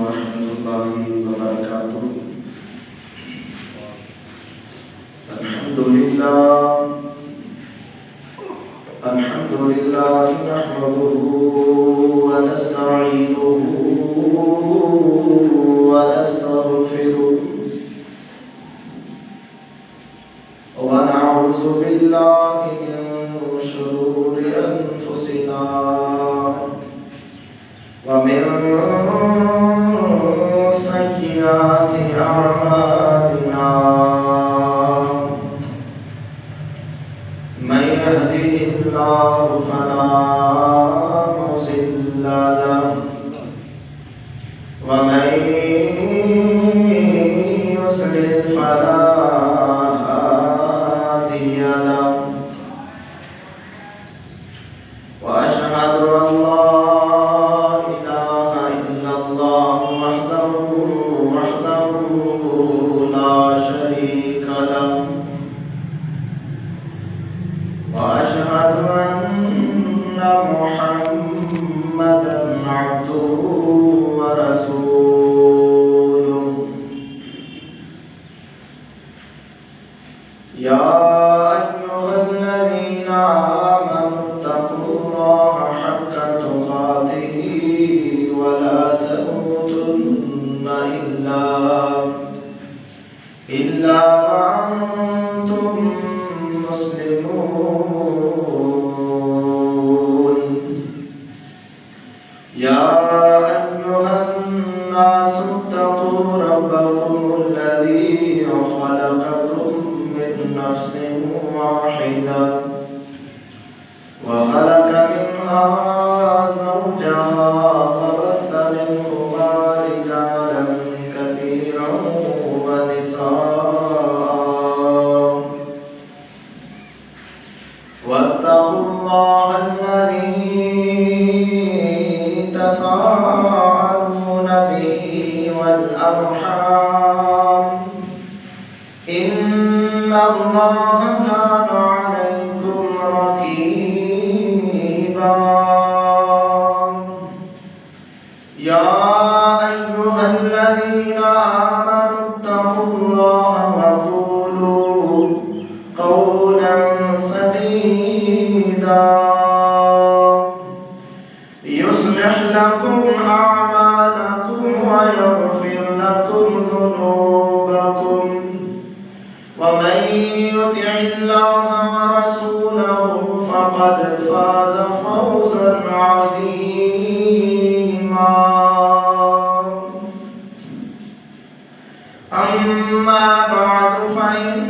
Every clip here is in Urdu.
warahmatullahi wabarakatuh. Alhamdulillah nahmaduhu wa nasta'inuhu wa nastaghfiruh wa na'udzu billahi min shururi anfusina wa min sayyiati a'malina. Man yahdihillahu fala mudilla lahu wa man yudlil fala hadiya lahu. Wa ashhadu an la وأشهد أن محمدًا عبده ورسوله. يا أيها الذين آمنوا اتقوا الله حق تقاته ولا تموتن إلا وأنتم مسلمون. يا أيها الناس اتقوا ربكم الذي خلقكم من نفس واحدة وخلق منها زوجها وبث منهما رجالا كثيرا ونساء. واتقوا الله الذي تساءلون به والأرحام إن الله كان عليكم رقيبا. يا أيها الذين آمنوا اتقوا الله وقولوا قولا سديدا يصلح لكم أعمالكم ويغفر لكم ذنوبكم ومن يطع الله ورسوله فقد فاز فوزا عظيما. أما بعد فإن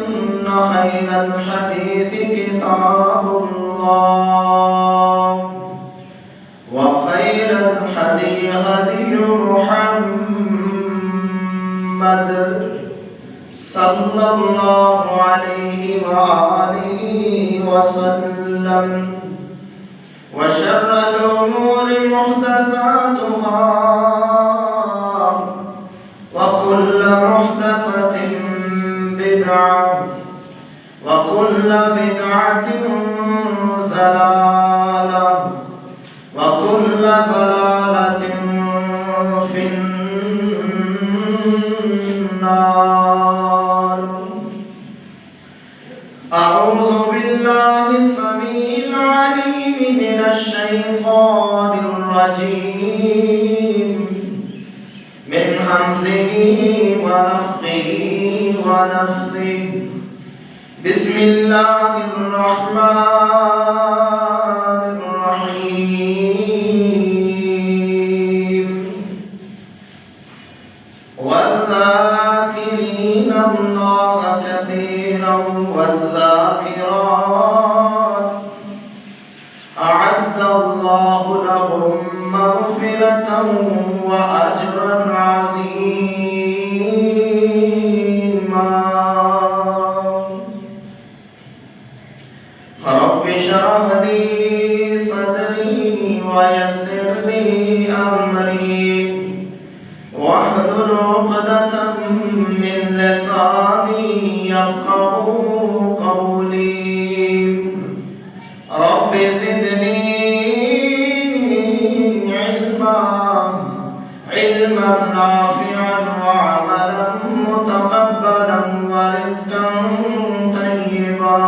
خير الحديث كتاب الله وخير الهدي هدي محمد صلى الله عليه وآله وسلم وشر الأمور محدثاتها وكل محدثة بدعة وكل بدعة ضلالة وكل ضلالة في النار. أعوذ بالله السميع العليم من الشيطان الرجيم من همزه ونفخه ونفثه. بسم الله الرحمن الرحيم. والذاكرين الله كثيرا والذاكرات أعد الله لهم مغفرة وأجرا عظيما. رب اشرح لي صدري ويسر لي أمري واحلل عقدة من لساني يفقهوا قولي. رب زدني علما علما نافعا وعملا متقبلا ورزقا طيبا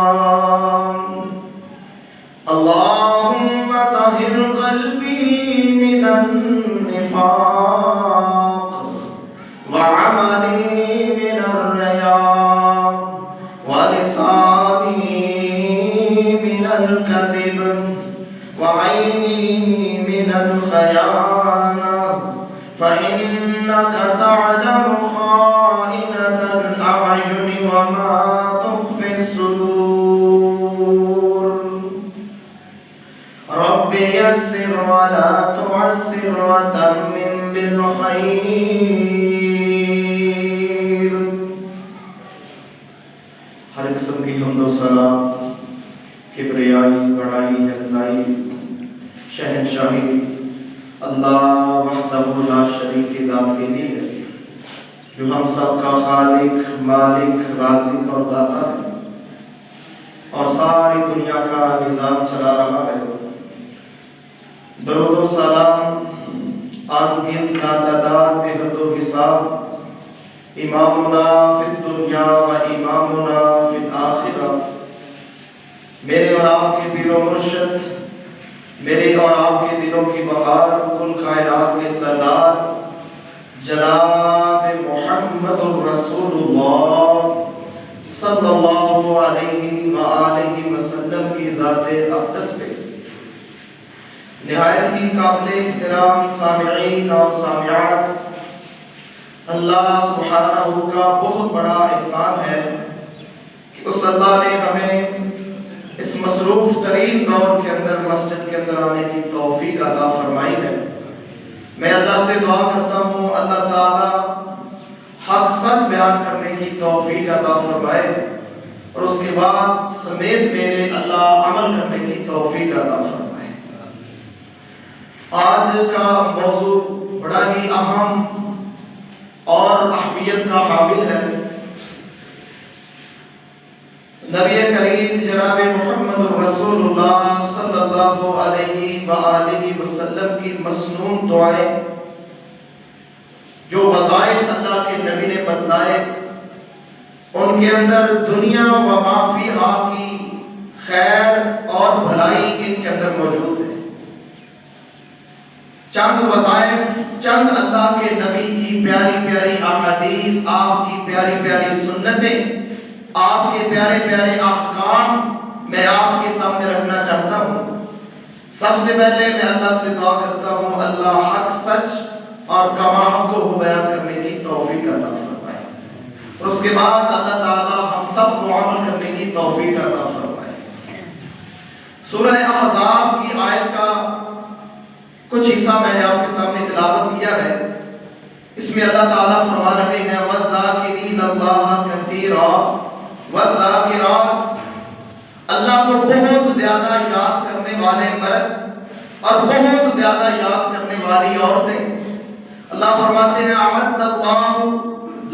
اللهم طهر قلبي من النفاق وعملي من الرياء ولساني من الكذب وعيني من الخيانة فإنك تعلم خائنة الأعين وما تخفي الصدور رب يسر ولا تعسر وتمم بالخير. ہر قسم کی حمد و ثنا کبریائی بڑائی یکتائی شہنشاہی اللہ وحدہ لا شریک کی ذات کے لیے ہے جو ہم سب کا خالق مالک رازق اور داتا ہے اور ساری دنیا کا نظام چلا رہا ہے. درود و سلام انگنت ناتعداد بے حد و حساب امامنا فی الدنیا و امامنا فی الآخرہ میرے اور آپ کے پیر و مرشد میرے اور آپ کے دلوں کی بہار کل کائنات کے سردار جناب محمد رسول اللہ صلی اللہ علیہ وآلہ وسلم کی ذات اقدس پہ نہایت ہی قابل احترام سامعین اور سامعات اللہ سبحانہ کا بہت بڑا احسان ہے کہ اس اللہ نے ہمیں اس مصروف ترین دور کے اندر مسجد کے اندر آنے کی توفیق عطا فرمائی ہے. میں اللہ سے دعا کرتا ہوں اللہ تعالی حق سچ بیان کرنے کی توفیق عطا فرمائے اور اس کے بعد سمیت میرے اللہ عمل کرنے کی توفیق عطا فرمائے. آج کا موضوع بڑا ہی اہم اور اہمیت کا حامل ہے. نبی کریم جناب محمد رسول اللہ صلی اللہ علیہ وآلہ وسلم کی مسنون دعائیں جو وظائف اللہ کے نبی نے بتلائے ان کے اندر دنیا و ما فیہا کی خیر اور بھلائی ان کے اندر موجود ہے. چند وظائف چند اللہ کے نبی کی پیاری پیاری احادیث آپ کی پیاری پیاری سنتیں آپ کے پیارے پیارے احکام میں آپ کے سامنے رکھنا چاہتا ہوں. سب سے پہلے میں اللہ سے دعا کرتا ہوں اللہ حق سچ اور کما حق کو بیان کرنے کی توفیق عطا فرمائے اور اس کے بعد اللہ تعالی ہم سب کو عمل کرنے کی توفیق عطا فرمائے. سورہ احزاب کی آیت کا کچھ حصہ میں نے آپ کے سامنے تلاوت کیا ہے. اس میں اللہ تعالیٰ فرما رہے ہیں وَالذَّاكِرِينَ اللَّهَ كَثِيرًا وَالذَّاكِرَاتِ اللہ کو بہت زیادہ یاد کرنے والے مرد اور بہت زیادہ یاد کرنے والی عورتیں. اللہ فرماتے ہیں اعد اللہ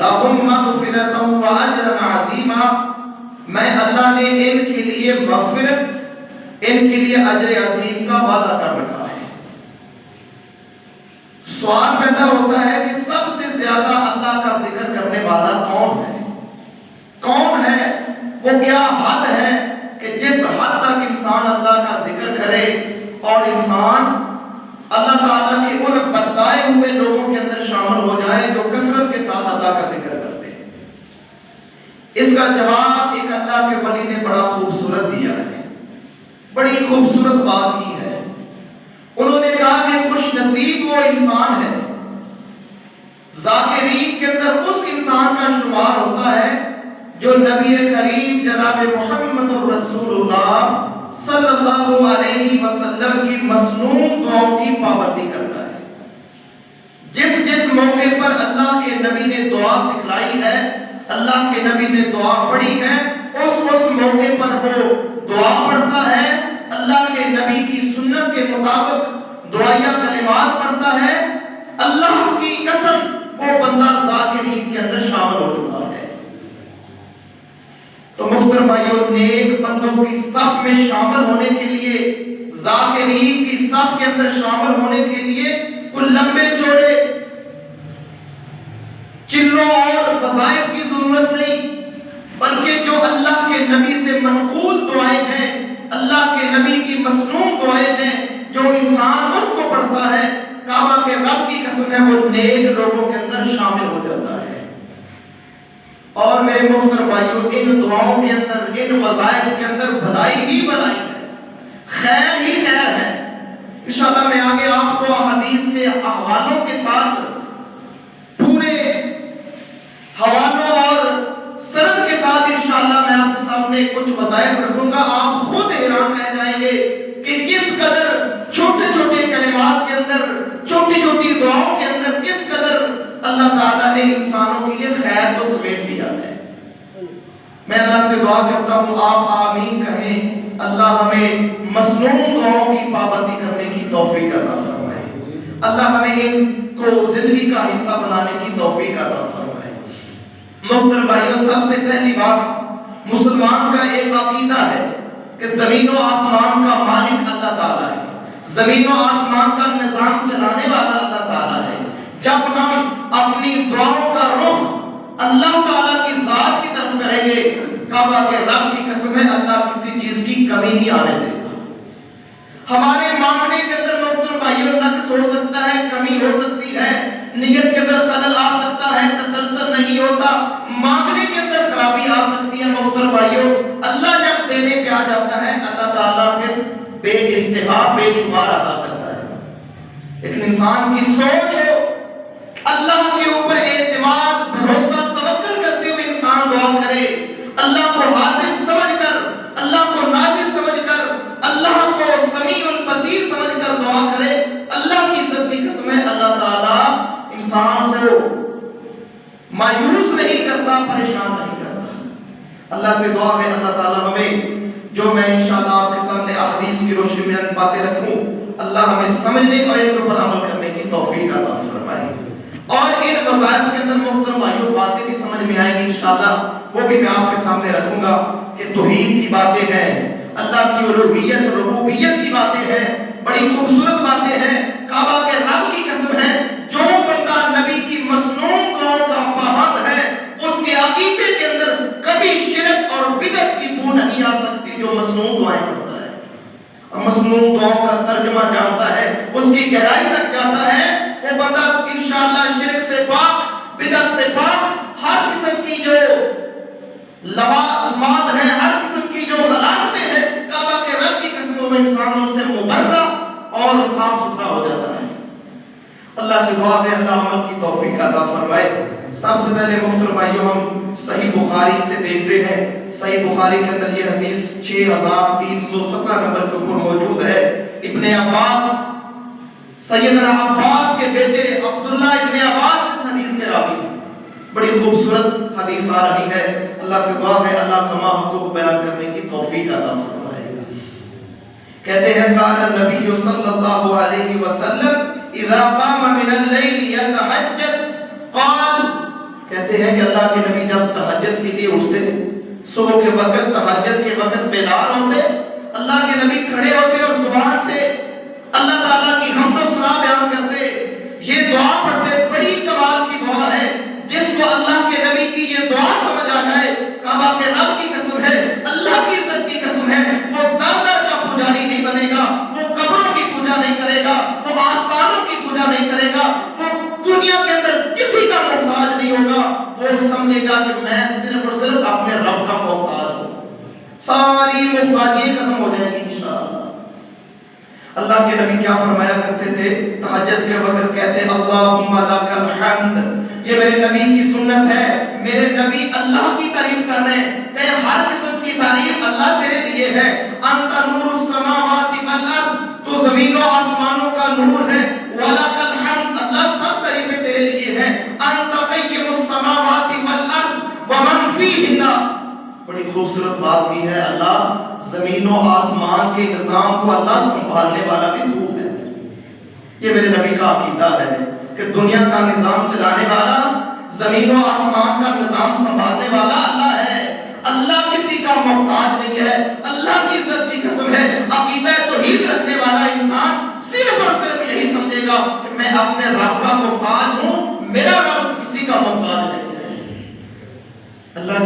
لهم مغفرۃ واجرا عظیما میں اللہ نے ان کے لیے مغفرت ان کے لیے اجر عظیم کا وعدہ کر رکھا ہے. سوال پیدا ہوتا ہے کہ سب سے زیادہ اللہ کا ذکر کرنے والا کون ہے؟ کون ہے وہ کیا حد ہے کہ جس حد تک انسان اللہ کا ذکر کرے اور انسان اللہ تعالیٰ کے ان بتلائے ہوئے لوگوں کے اندر شامل ہو جائے جو کثرت کے ساتھ اللہ کا ذکر کرتے ہیں. اس کا جواب ایک اللہ کے ولی نے بڑا خوبصورت دیا ہے. بڑی خوبصورت بات کی ہے. انہوں نے کہا کہ خوش نصیب وہ انسان ہے ذاکرین کے اندر اس انسان کا شمار ہوتا ہے جو نبی کریم جناب محمد رسول اللہ صلی اللہ علیہ وسلم کی مسنون دعاؤں کی پابندی کرتا ہے. جس جس موقع پر اللہ کے نبی نے دعا سکھلائی ہے اللہ کے نبی نے دعا پڑھی ہے اس موقع پر وہ دعا پڑھتا ہے اللہ کے نبی کی سنت کے مطابق دعائیہ کلمات پڑھتا ہے. اللہ کی قسم وہ بندہ ذاکرین کے اندر شامل ہو چکا ہے. تو محترم بھائیوں نیک بندوں کی صف میں شامل ہونے کے لیے ذاکرین کی صف کے اندر شامل ہونے کے لیے کوئی لمبے چوڑے چلوں اور وظائف کی ضرورت نہیں، بلکہ جو اللہ کے نبی سے منقول دعائیں ہیں، اللہ کے نبی کی مسنون دعائیں ہیں، جو انسان ان کو پڑھتا ہے، کعبہ کے رب کی قسم ہے وہ نیک لوگوں کے اندر شامل ہو جاتا ہے۔ اور میرے محترم بھائیوں، ان دعاؤں کے اندر، ان وظائف کے اندر بھلائی ہی بھلائی ہے، خیر ہی خیر ہے۔ انشاءاللہ میں آگے آپ کو حدیث کے حوالوں کے ساتھ پورے حوالوں اور سند کے ساتھ انشاءاللہ میں آپ کے سامنے کچھ وظائف رکھوں گا۔ آپ خود حیران رہ جائیں گے کہ کس قدر چھوٹے چھوٹے کلمات کے اندر، چھوٹی چھوٹی دعاؤں کے اندر کس قدر اللہ تعالیٰ نے انسانوں کے لیے خیر کو سمیٹ دیا ہے۔ میں اللہ سے دعا کرتا ہوں آپ آمین کہیں، اللہ ہمیں مسنون دعاؤں کی پابندی کرنے کی توفیق عطا فرمائے، اللہ ہمیں ان کو زندگی کا حصہ بنانے کی توفیق عطا فرمائے۔ محترم بھائیوں، سب سے پہلی بات، مسلمان کا ایک عقیدہ ہے کہ زمین و آسمان کا مالک اللہ تعالیٰ ہے، زمین و آسمان کا نظام چلانے والا اللہ تعالیٰ ہے۔ جب ہم اپنی دعاؤں کا رخ اللہ تعالیٰ کی ذات کی طرف کریں گے، کعبہ کے رب کی قسم ہے اللہ کسی چیز کی کمی نہیں آنے دے گا۔ ہمارے مانگنے کے اندر محترم بھائیوں نقص ہو سکتا ہے، کمی ہو سکتی ہے، نیت کے اندر خلل آ سکتا ہے، تسلسل نہیں ہوتا، مانگنے کے اندر خرابی آ سکتی ہے۔ محترم بھائیوں، اللہ جب دینے پہ آ جاتا ہے، اللہ تعالیٰ پھر بے انتہا بے شمار عطا کرتا ہے۔ لیکن انسان کی سوچ ہو، اللہ کے اوپر اعتماد، بھروسہ، توکل کرتے ہوئے انسان دعا کرے، اللہ کو حاضر سمجھ کر، اللہ کو ناظر سمجھ کر، اللہ کو سمیع البصیر سمجھ کر دعا کرے، اللہ کی عزت کی قسم ہے اللہ تعالیٰ انسان کو مایوس نہیں کرتا، پریشان نہیں کرتا۔ اللہ سے دعا ہے اللہ تعالیٰ ہمیں، جو میں انشاءاللہ آپ کے سامنے احادیث کی روشنی میں باتیں رکھوں، اللہ ہمیں سمجھنے اور ان کے اوپر عمل کرنے کی توفیق عطا فرمائے۔ اور ان وظائف کے اندر محترم بھائیوں باتیں بھی سمجھ میں آئیں گی انشاءاللہ، وہ بھی میں آپ کے سامنے رکھوں گا کہ توحید کی باتیں ہیں، اللہ کی الوہیت ربوبیت کی باتیں ہیں، بڑی خوبصورت باتیں ہیں، کعبہ کے رب کی قسم ہے، جو بندہ نبی کی مسنون دعاؤں کا پابند ہے، اس کے عقیدے کے اندر کبھی شرک اور بدعت کی بو نہیں آ سکتی۔ جو مسنون دعائیں پڑھتا ہے، مسنون دعاؤں کا ترجمہ جانتا ہے، اس کی گہرائی تک جاتا ہے، وہ بندہ انشاءاللہ شرک سے پاک، بدعت سے پاک، ہر قسم کی جو لوازمات ہیں، ہر قسم کی جو غلاظتیں ہیں، کعبہ کے رب کی قسموں میں انسانوں سے مبرہ اور صاف ستھرا ہو جاتا ہے۔ اللہ سے دعا ہے اللہ عمل کی توفیق عطا فرمائے۔ سب سے پہلے محترم بھائیوں ہم صحیح بخاری سے دیکھتے ہیں، صحیح بخاری کے اندر یہ حدیث 6317 نمبر کے اوپر موجود ہے۔ ابن عباس، سیدنا عباس کے بیٹے عبداللہ ابن عباس اس حدیث کے راوی ہیں۔ بڑی خوبصورت حدیث آ رہی ہے، اللہ سے دعا ہے اللہ تمام حقوق بیان کرنے کی توفیق عطا فرمائے۔ کہتے ہیں قال النبی صلی اللہ علیہ وسلم اذا قام من اللیل یتہجد قال، کہتے ہیں کہ اللہ کے نبی جب تہجد کے لیے اٹھتے، صبح کے وقت تہجد کے وقت بیدار ہوتے، اللہ کے نبی کھڑے ہوتے اور زبان سے اللہ تعالیٰ کی حمد و ثنا بیان کرتے، یہ دعا پڑھتے۔ بڑی کمال کی دعا ہے، جس کو اللہ کے نبی کی یہ دعا سمجھ آ جائے، کعبہ کے رب کی قسم ہے، اللہ کی عزت کی قسم ہے، وہ در در کا پجاری نہیں بنے گا، وہ قبروں کی پوجا نہیں کرے گا، وہ آستانوں کی پوجا نہیں کرے گا، وہ دنیا کے اندر کسی کا محتاج نہیں ہوگا، وہ سمجھے گا کہ میں صرف اور صرف اپنے رب کا محتاج ہوں، ساری محتاجی ختم ہو جائے گی انشاءاللہ۔ اللہ کے نبی کیا فرمایا کرتے تھے تہجد کے وقت؟ کہتے اللہم لک الحمد۔ یہ میرے نبی کی سنت ہے، میرے نبی اللہ کی تعریف کر رہے ہیں کہ ہر قسم کی تعریف اللہ تیرے لیے ہے۔ انت نور السماوات والارض، تو زمین و آسمانوں کا نور ہے۔ ولک الحمد، اللہ سب تعریفیں تیرے لیے ہیں۔ انت قیم السماوات والارض ومن فیہن، بڑی خوبصورت بات کی ہے، اللہ زمین و آسمان کے نظام کو اللہ سنبھالنے والا بھی تو ہے۔ یہ میرے نبی کا عقیدہ ہے کہ دنیا کا نظام چلانے والا، زمین و آسمان کا نظام سنبھالنے والا اللہ ہے، اللہ کسی کا محتاج نہیں ہے۔ اللہ کی عزت کی قسم ہے، عقیدہ توحید رکھنے والا انسان صرف اور صرف یہی سمجھے گا کہ میں اپنے رب کا محتاج ہوں، میرا رب کسی کا محتاج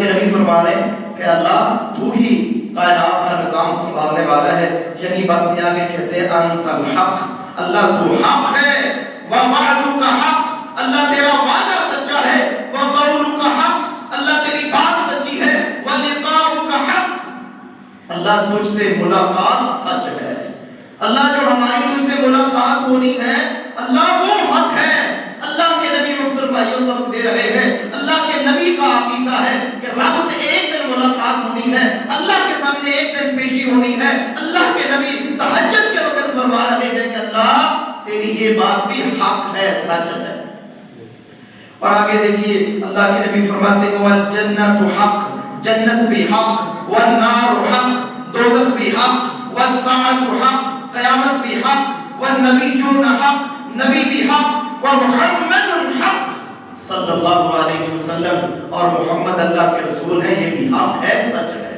کے نبی فرما رہے ہیں کہ اللہ تو ہی کائنات کا نظام سنبھالنے والا ہے. یہی بس نہیں آگے کہتے ہیں انت الحق, اللہ تو حق ہے, ووعدک حق, اللہ تیرا وعدہ سچا ہے, وقولک حق, اللہ تیری بات سچی ہے, ولقاؤک حق, اللہ تجھ سے ملاقات سچ ہے. اللہ جو ہماری تجھ سے ملاقات ہونی ہے اللہ وہ حق ہے. اللہ کے نبی محترم بھائیوں سبق دے رہے ہیں, اللہ کے نبی کا عقیدہ ہے کہ رب سے ایک دن ملاقات ہونی ہے, اللہ کے سامنے ایک دن پیشی ہونی ہے. اللہ کے نبی تہجد کے وقت فرما رہے ہیں کہ اللہ تیری یہ بات بھی حق ہے, سچ ہے. اور آگے دیکھیے اللہ کے نبی فرماتے ہیں والجنت حق, جنت بھی حق, والنار حق, دوزخ بھی حق, والساعة حق, قیامت بھی حق, والنبیون حق, نبی بھی حق, ومحمد حق صلی اللہ علیہ وسلم, اور محمد اللہ کے رسول ہیں, یہ بھی حق ہے, سچ ہے.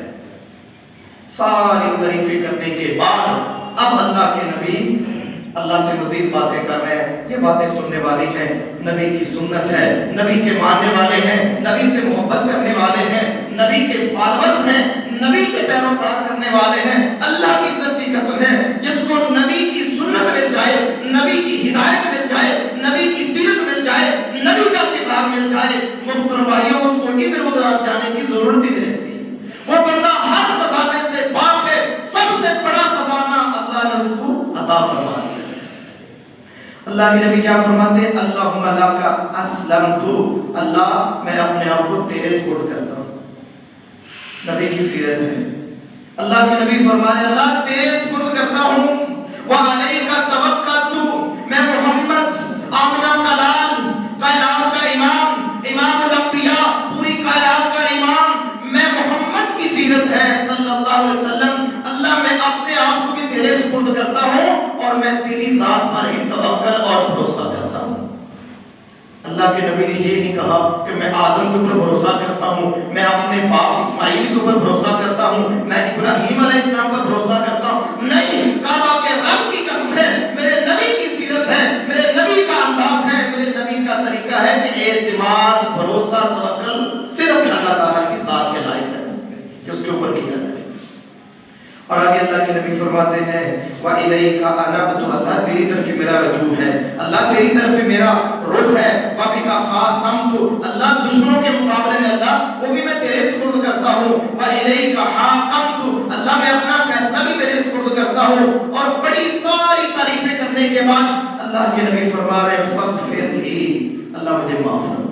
ساری تعریفیں کرنے کے بعد اب اللہ کے نبی اللہ سے مزید باتیں کر رہے ہیں. یہ باتیں سننے والی ہیں, نبی کی سنت ہے, نبی کے ماننے والے ہیں, نبی سے محبت کرنے والے ہیں, نبی کے فالورز ہیں, نبی کے پیروکار کرنے والے ہیں. اللہ کی عزت کی قسم ہے جس کو نبی کی سنت مل جائے, نبی کی ہدایت مل جائے, نبی کی سیرت مل جائے, نبی کا کتاب مل جائے, محترم بھائیوں اس کو ادھر ادھر جانے کی ضرورت ہی نہیں رہتی. وہ بندہ ہر خزانے سے پاک ہے, سب سے بڑا خزانہ اللہ نے اس کو عطا فرما دیا. اللہ کے نبی کیا فرماتے ہیں اللہم لک اسلمت, اللہ میں اپنے آپ کو تیرے سپرد کرتا ہوں. نبی کی سیرت ہے. اللہ کے نبی فرماتے اللہ تیرے سپرد کرتا ہوں, وعلیک توکلت, میں محمد آمنہ کا لال, کائنات کا امام, امام الانبیاء, پوری کائنات کا امام, میں محمد کی سیرت ہے صلی اللہ علیہ وسلم, اللہ میں اپنے آپ کو بھی تیرے سپرد کرتا ہوں اور میں تیری ذات پر ہی توکل اور بھروسہ کرتا ہوں. اللہ کے نبی نے یہ نہیں کہا کہ میں آدم کے اوپر بھروسہ کرتا ہوں, میں اپنے باپ اسماعیل کے اوپر بھروسہ کرتا ہوں, میں ابراہیم علیہ السلام پر بھروسہ کرتا ہوں. نہیں, کعبہ کے رب کی قسم ہے, میرے نبی کی سیرت ہے, میرے نبی کا انداز ہے, میرے نبی کا طریقہ ہے کہ اعتماد, بھروسہ, توکل صرف اللہ تعالیٰ کی ذات کے لائق ہے کہ اس کے اوپر کیا جائے. اور آگے اللہ کے نبی فرماتے ہیں وَإِلَيْكَ أَنَبْتُ, اللہ تیری طرف میرا رجوع ہے, اللہ تیری طرف میرا رخ ہے. وَبِكَ خَاصَمْتُ, اللہ دشمنوں کے مقابلے میں اللہ وہ بھی میں تیرے سپرد کرتا ہوں. وَإِلَيْكَ حَاكَمْتُ, اللہ میں اپنا فیصلہ بھی تیرے سپرد کرتا ہوں. اور بڑی ساری تعریفیں کرنے کے بعد اللہ کے نبی فرما رہے فَغْفِرْ لِي, اللہ مجھے معاف فرما.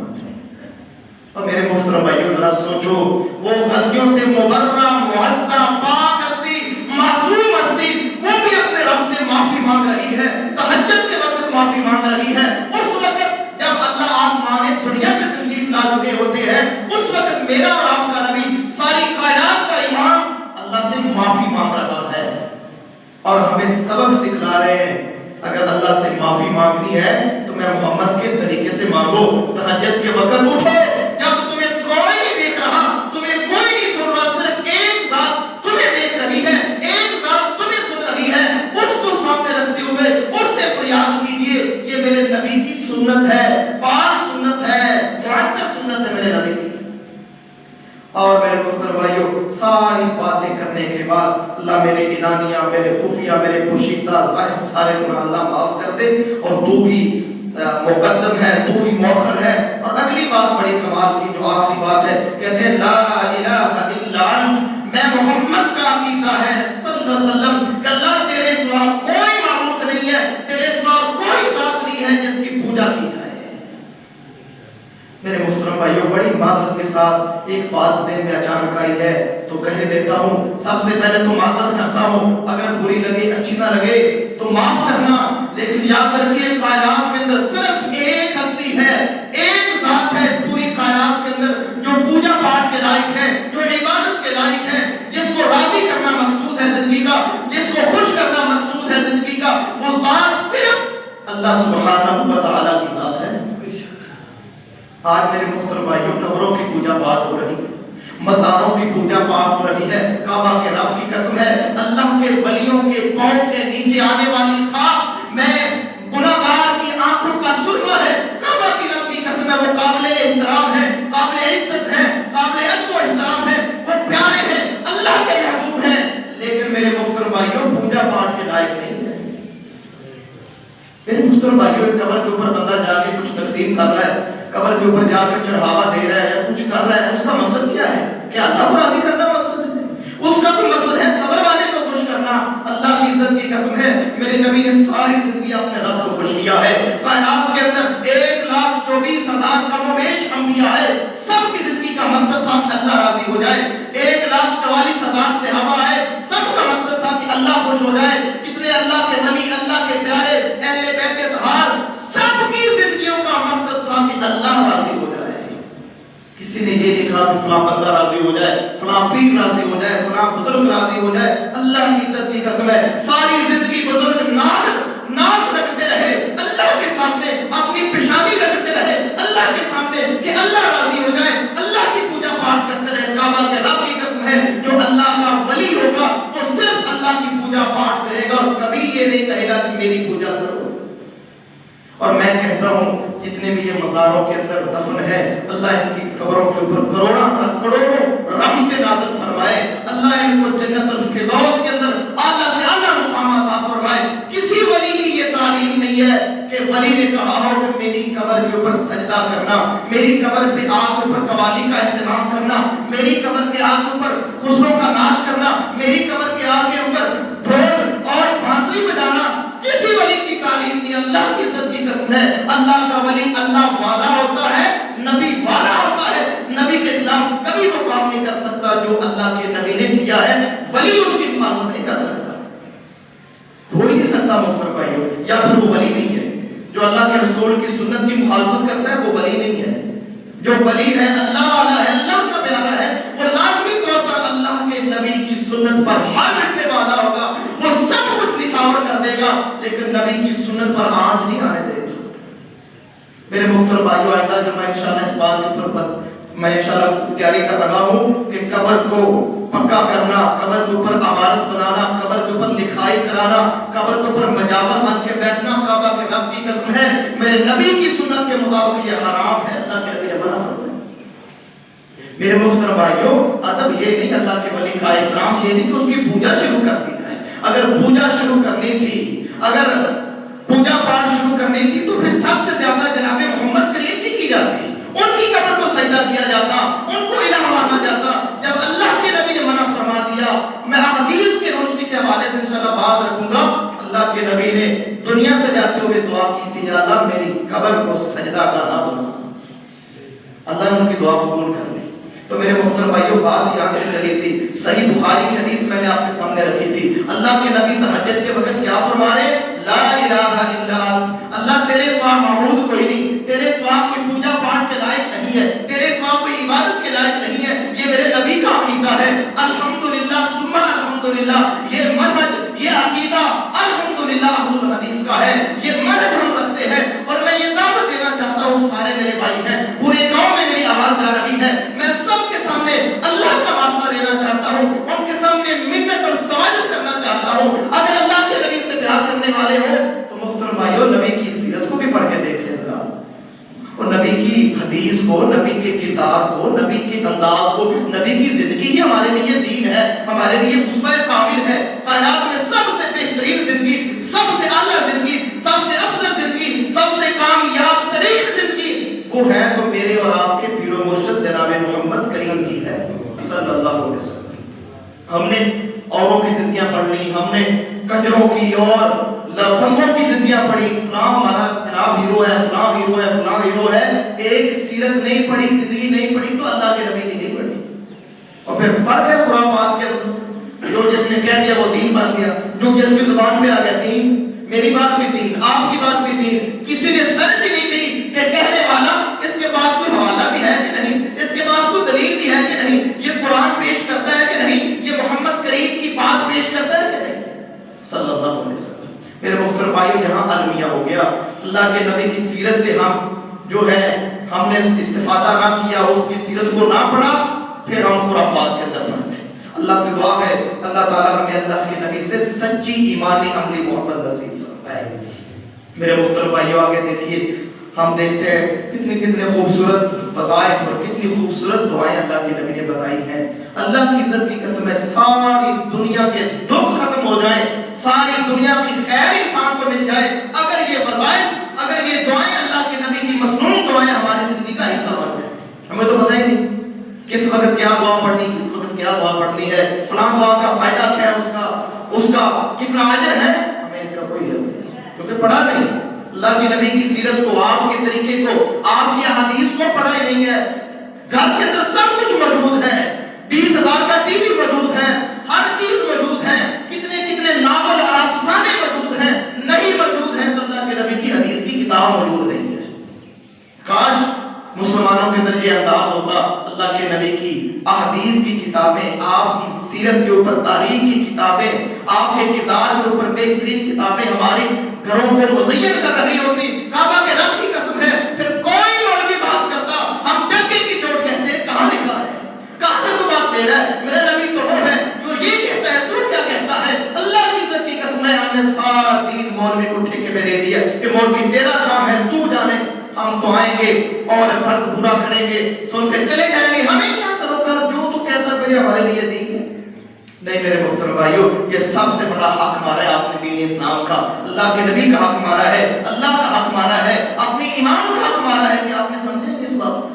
اور میرے محترم بھائیوں ذرا سوچو, وہ غلطیوں سے مبرہ, معزہ, پاک ہستی, معصوم ہستی, وہ بھی اپنے رب سے معافی مانگ رہی ہے, تہجد کے وقت معافی مانگ رہی ہے. اس وقت جب اللہ آسمان دنیا میں تشریف لا چکے ہوتے ہیں, اس وقت میرا اور آپ کا نبی, ساری کائنات کا امام, اللہ سے معافی مانگ رہا ہے اور ہمیں سبق سکھلا رہے ہیں. اگر اللہ سے معافی مانگنی ہے تو میں محمد کے طریقے سے مانگو. تہجد کے وقت اٹھو, جب تمہیں کوئی نہیں دیکھ رہا, تمہیں کوئی نہیں سن رہا, صرف ایک ذات تمہیں دیکھ رہی ہے, ایک ذات تمہیں سن رہی ہے, اس کو سامنے رکھتے ہوئے اس سے فریاد کیجئے. یہ میرے نبی کی سنت ہے, پاک سنت ہے, معطر سنت ہے میرے نبی کی. اور میرے محترم بھائیوں ساری باتیں کرنے کے بعد اللہ میرے انانیہ, میرے خفیہ, میرے پوشیدہ ظاہر سارے گناہ اللہ معاف کر دے. اور تو ہی مقدم ہے, تو ہی مؤخر ہے. اور اگلی بات بڑی کمال کی جو آخری بات ہے, کہتے ہیں لا الہ الا انت, میں محمد کا عقیدہ ہے صلی اللہ علیہ وسلم کہ اللہ تیرے سوا کوئی معبود نہیں ہے, تیرے سوا کوئی ذات نہیں ہے جس کی پوجا کی جائے. میرے محترم بھائیوں بڑی معذرت کے ساتھ ایک بات ذہن میں اچانک آئی ہے تو کہہ دیتا ہوں. سب سے پہلے تو معذرت کرتا ہوں, اگر بری لگے, اچھی نہ لگے تو معاف کرنا. لیکن یاد رکھیے کائنات کے اندر صرف ایک ہستی ہے, ایک ذات ہے اس پوری کائنات کے اندر جو پوجا پاٹ کے لائق ہے, جو عبادت کے لائق ہے, جس کو راضی کرنا مقصود ہے زندگی کا, جس کو خوش کرنا مقصود ہے زندگی کا. وہ ذات صرف اللہ سبحانہ و تعالیٰ کی ذات ہے. آج میرے محترم بھائیوں قبروں کی پوجا پاٹ ہو رہی ہے, مزاروں کی پوجا پاٹ ہو رہی ہے. کعبہ کے رب کی قسم ہے, اللہ کے ولیوں کے پاؤں کے نیچے آنے والی خاک میں گناہگار کی آنکھوں کا سرما ہے. کعبہ کی رب کی قسم ہے, وہ قابل احترام ہے, قابل عزت ہے, قابل ادب و پوجا پاٹ کے لائق نہیں ہے۔ میرے محترم بھائیوں، قبر کے اوپر بندہ جا کے کچھ تقسیم کر رہا ہے، قبر کے اوپر جا کے چڑھاوا دے رہا ہے یا کچھ کر رہا ہے، اس کا مقصد کیا ہے؟ کیا اللہ کو راضی کرنا مقصد ہے؟ اس کا تو مقصد ہے قبر والے کو خوش کرنا۔ اللہ کی عزت کی قسم ہے، میرے نبی نے ساری زندگی اپنے رب کو خوش کیا ہے۔ کائنات کے اندر 1,24,000 کم و بیش انبیاء ہے، سب کی زندگی کا مقصد تھا کہ اللہ راضی ہو جائے۔ 1,44,000 صحابہ ہے، سب کا مقصد تھا کہ اللہ خوش ہو جائے۔ کتنے اللہ کے ولی، اللہ کے پیارے، اہل بیت اطہار، سب کی زندگیوں کا مقصد تھا کہ اللہ راضی ہو جائے۔ کسی نے یہ نہیں کہا کہ فلاں بندہ راضی ہو جائے، فلاں پیر راضی ہو جائے، فلاں بزرگ راضی ہو جائے۔ اللہ کی عزت کی قسم ہے، ساری زندگی بزرگ ناز رکھتے رہے اللہ کے سامنے، اپنی پیشانی رکھتے رہے اللہ کے سامنے کہ اللہ راضی ہو جائے، اللہ کی پوجا پاٹ کرتے رہے۔ کعبہ کے رب کی قسم ہے، جو اللہ کا ولی ہوگا وہ صرف اللہ کی پوجا پاٹ کرے گا اور کبھی یہ نہیں کہے گا کہ میری پوجا کرو۔ اور میں کہتا ہوں جتنے بھی یہ مزاروں کے اندر دفن ہے، اللہ ان کی قبروں کے اوپر کروڑوں رحمت نازل فرمائے، اللہ ان کو جنت الفردوس کے اندر اعلیٰ سے اعلیٰ مقام عطا فرمائے۔ کسی ولی کی یہ تعلیم نہیں ہے کہ ولی نے کہا ہو کہ میری قبر کے اوپر سجدہ کرنا، میری قبر پہ آگ کے اوپر قوالی کا اہتمام کرنا، میری قبر کے آگ کے اوپر خسروں کا ناچ کرنا، میری قبر کے آگ کے اوپر ڈھول اور بانسری بجانا۔ کسی ولی کی تعلیم نہیں۔ اللہ کی عزت کی قسم ہے، اللہ کا ولی اللہ والا ہوتا ہے، نبی والا ہوتا ہے، نبی کے خلاف کبھی وہ کام نہیں کر سکتا جو اللہ کے نبی نے کیا ہے، ولی اس کی مخالفت نہیں کر سکتا، ہو ہی نہیں سکتا محترم بھائیوں۔ یا پھر وہ ولی نہیں ہے، جو اللہ کے رسول کی سنت کی مخالفت کرتا ہے وہ ولی نہیں ہے۔ جو ولی ہے اللہ والا ہے، اللہ کا پیارا ہے، وہ لازمی طور پر اللہ کے نبی کی سنت پر مان رکھنے والا ہوگا، وہ سب کچھ نچھاور کر دے گا لیکن نبی کی سنت پر آنچ نہیں آنے دے گا۔ میرے محترم بھائیوں، آئندہ جو میں انشاءاللہ اس بات کے اوپر میں انشاءاللہ تیاری کر رہا ہوں کہ قبر کو پکا کرنا، قبر کے اوپر عمارت بنانا، قبر کے اوپر لکھائی کرانا، قبر کے اوپر مجاور بن کے بیٹھنا، کعبہ کے رب کی قسم ہے میرے نبی کی سنت کے مطابق یہ حرام ہے، اللہ کے نبی نے منع فرمایا۔ میرے محترم بھائیوں، ادب یہ نہیں اللہ کے ولی کا احترام یہ نہیں کہ اس کی پوجا شروع کر دی جائے۔ اگر پوجا شروع کرنی تھی، اگر پوجا پاٹ شروع کرنی تھی تو پھر سب سے زیادہ جناب محمد کریم کی جاتی، ان کی قبر کو سجدہ کیا جاتا، ان کو الہ مانا جاتا۔ جب اللہ کے نبی نے منع فرما دیا، میں حدیث کے روشنی کے حوالے سے انشاءاللہ بات رکھوں گا، اللہ کے نبی نے دنیا سے جاتے ہوئے دعا کی تھی، یا اللہ میری قبر کو سجدہ کا نہ بنا۔ اللہ نے ان کی دعا قبول کر لی۔ تو میرے محترم بھائیوں، بات یہاں سے چلی تھی، صحیح بخاری کی حدیث میں نے آپ کے سامنے رکھی تھی، اللہ کے نبی تہجد کے وقت کیا فرما رہے؟ لا الہ الا انت، اللہ تیرے سوا معبود کوئی نہیں، تیرے سوا کوئی پوجا پاٹ کے لائق نہیں ہے، تیرے سوا کوئی عبادت کے لائق نہیں ہے۔ یہ میرے نبی کا عقیدہ ہے، الحمدللہ ثم الحمدللہ، یہ منہج، یہ عقیدہ الحمدللہ اہل الحدیث کا ہے، یہ منہج ہم رکھتے ہیں۔ اور میں یہ دعوت دینا چاہتا ہوں، سارے میرے بھائی ہیں، پورے گاؤں میں میری آواز جا رہی ہے، میں سب کے سامنے اللہ کا واسطہ دینا چاہتا ہوں، ان کے سامنے منت اور سواجت کرنا چاہتا ہوں، اگر اللہ کے نبی سے پیار کرنے والے ہو تو محترم بھائیوں نبی کی سیرت کو بھی پڑھ کے دیکھ لیں ذرا، اور نبی کی حدیث کو، نبی کے کردار کو، نبی کے انداز کو، نبی کی زندگی ہی ہمارے لیے دین ہے، ہمارے لیے اسوہ کامل ہے۔ کائنات میں سب سے بہترین زندگی، سب سے اعلیٰ زندگی، سب سے افضل زندگی، سب سے کامیاب ترین زندگی وہ ہے تو میرے اور آپ کے پیر و مرشد جناب محمد کریم کی ہے صلی اللہ علیہ وسلم۔ ہم نے اوروں کی زندگیاں پڑھ لی، ہم نے کجروں کی اور لفظوں کی زندگیاں پڑھی، فلاں ہمارا جناب ہیرو ہے، فلاں ہیرو ہے، فلاں ہیرو ہے، ایک سیرت نہیں پڑھی، زندگی نہیں پڑھی تو اللہ کے نبی کی نہیں پڑھی، اور پھر پڑھ گئے خرافات کے، جو جس نے کہہ دیا وہ دین بن گیا، جو جس کی زبان پہ آ گیا دین، میری بات بھی دین، آپ کی بات بھی دین، کسی نے سرچ ہی نہیں کی کہ کہنے والا اس کے پاس کوئی حوالہ بھی ہے کہ نہیں، اس کے پاس کوئی دلیل بھی ہے کہ نہیں، یہ قرآن پیش کرتا ہے کہ نہیں، یہ محمد کریم کی بات پیش کرتا ہے کہ نہیں صلی اللہ علیہ وسلم۔ میرے محترم بھائیوں، یہاں المیہ ہو گیا، اللہ کے نبی کی سیرت سے ہم جو ہے ہم نے استفادہ نہ کیا، اس کی سیرت کو نہ پڑھا، پھر ہم خرافات کے اندر پڑھ گئے۔ اللہ سے دعا ہے اللہ تعالیٰ ہمیں اللہ کے نبی سے سچی ایمانی عملی محبت نصیب فرمائے۔ میرے محترم بھائیوں، آگے دیکھیے، ہم دیکھتے ہیں کتنے خوبصورت وظائف اور کتنی کتنی خوبصورت دعائیں اللہ کے نبی نے بتائی ہیں. اللہ کی عزت کی قسم ہے ساری دنیا کے دکھ ختم ہو جائیں, ساری دنیا کی خیر انسان کو مل جائے اگر یہ وظائف, اگر یہ دعائیں اللہ کے نبی کی مسنون دعائیں ہماری زندگی کا حصہ بن جائیں. ہمیں تو پتہ ہی نہیں کس وقت کیا دعا پڑھنی, کس وقت کیا دعا پڑھنی ہے, فلاں دعا کا فائدہ کیا ہے, اس کا کتنا اجر ہے, ہمیں اس کا کوئی علم نہیں کیونکہ پڑھا نہیں. اللہ کے نبی کی سیرت کو, آپ کے طریقے کو, آپ کی حدیث کو پڑھا ہی نہیں ہے. گھر کے اندر سب کچھ موجود ہے, 20,000 کا ٹی وی موجود ہے, ہر چیز موجود ہے, کتنے کتنے ناول اور افسانے موجود ہیں, نہیں موجود ہیں تو اللہ کے نبی کی حدیث کی کتاب موجود نہیں ہے. کاش مسلمانوں کے اندر یہ انداز ہوتا, اللہ کے نبی کی احادیث کی کتابیں, آپ کی سیرت کے اوپر تاریخ کی کتابیں, آپ کے کردار کے اوپر بہترین کتابیں ہماری گھروں کو مزین کر رہی ہوتی. کعبہ کے رب کی قسم ہے پھر کوئی اور بھی بات کرتا, ہم ڈنکے کی چوٹ کہتے ہیں کہاں لکھا ہے, کہاں سے تو بات لے رہا ہے, میرا نبی تو وہ ہے جو یہ کہتا ہے, تو کیا کہتا ہے. اللہ کی عزت کی قسم ہے ہم نے سارا دین مولوی کو ٹھیکے پہ دے دیا کہ مولوی تیرا کام ہے, تو جانے, ہم تو آئیں گے اور فرض پورا کریں گے, سن کے چلے جائیں گے, ہمیں کیا سروکار, جو تو کہتا پھر ہمارے لیے دین ہے. نہیں میرے محترم بھائیو, یہ سب سے بڑا حق مارا ہے آپ نے دین اسلام کا, اللہ کے نبی کا حق مارا ہے, اللہ کا حق مارا ہے, اپنی ایمان کا حق مارا ہے کہ آپ نے سمجھے اس بات کو.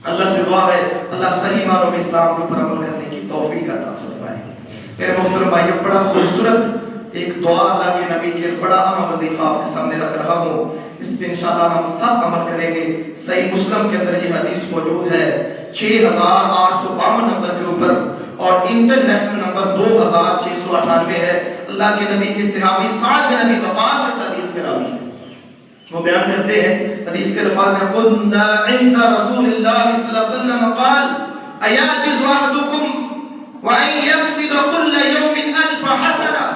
اللہ سے دعا ہے اللہ صحیح معنوں میں اسلام کے اوپر عمل کرنے کی توفیق عطا فرمائے. میرے محترم بھائیو, بڑا خوبصورت ایک دعا اللہ کے نبی کے بڑا اہم وظیفہ آپ کے سامنے رکھ رہا ہوں, اس پہ انشاءاللہ ہم سب عمل کریں گے. صحیح مسلم کے اندر یہ حدیث موجود ہے 6852 نمبر کے اوپر, اور انٹرنیشنل نمبر 2698 ہے. اللہ کے نبی کے صحابی سعد بن ابی وقاص اس حدیث کے راوی ہیں. وہ بیان کرتے ہیں, حدیث کے الفاظ ہیں قلنا عند رسول اللہ صلی اللہ علیہ وسلم قال ایاجز احدکم وان یقصد کل یوم 1000 حسنہ.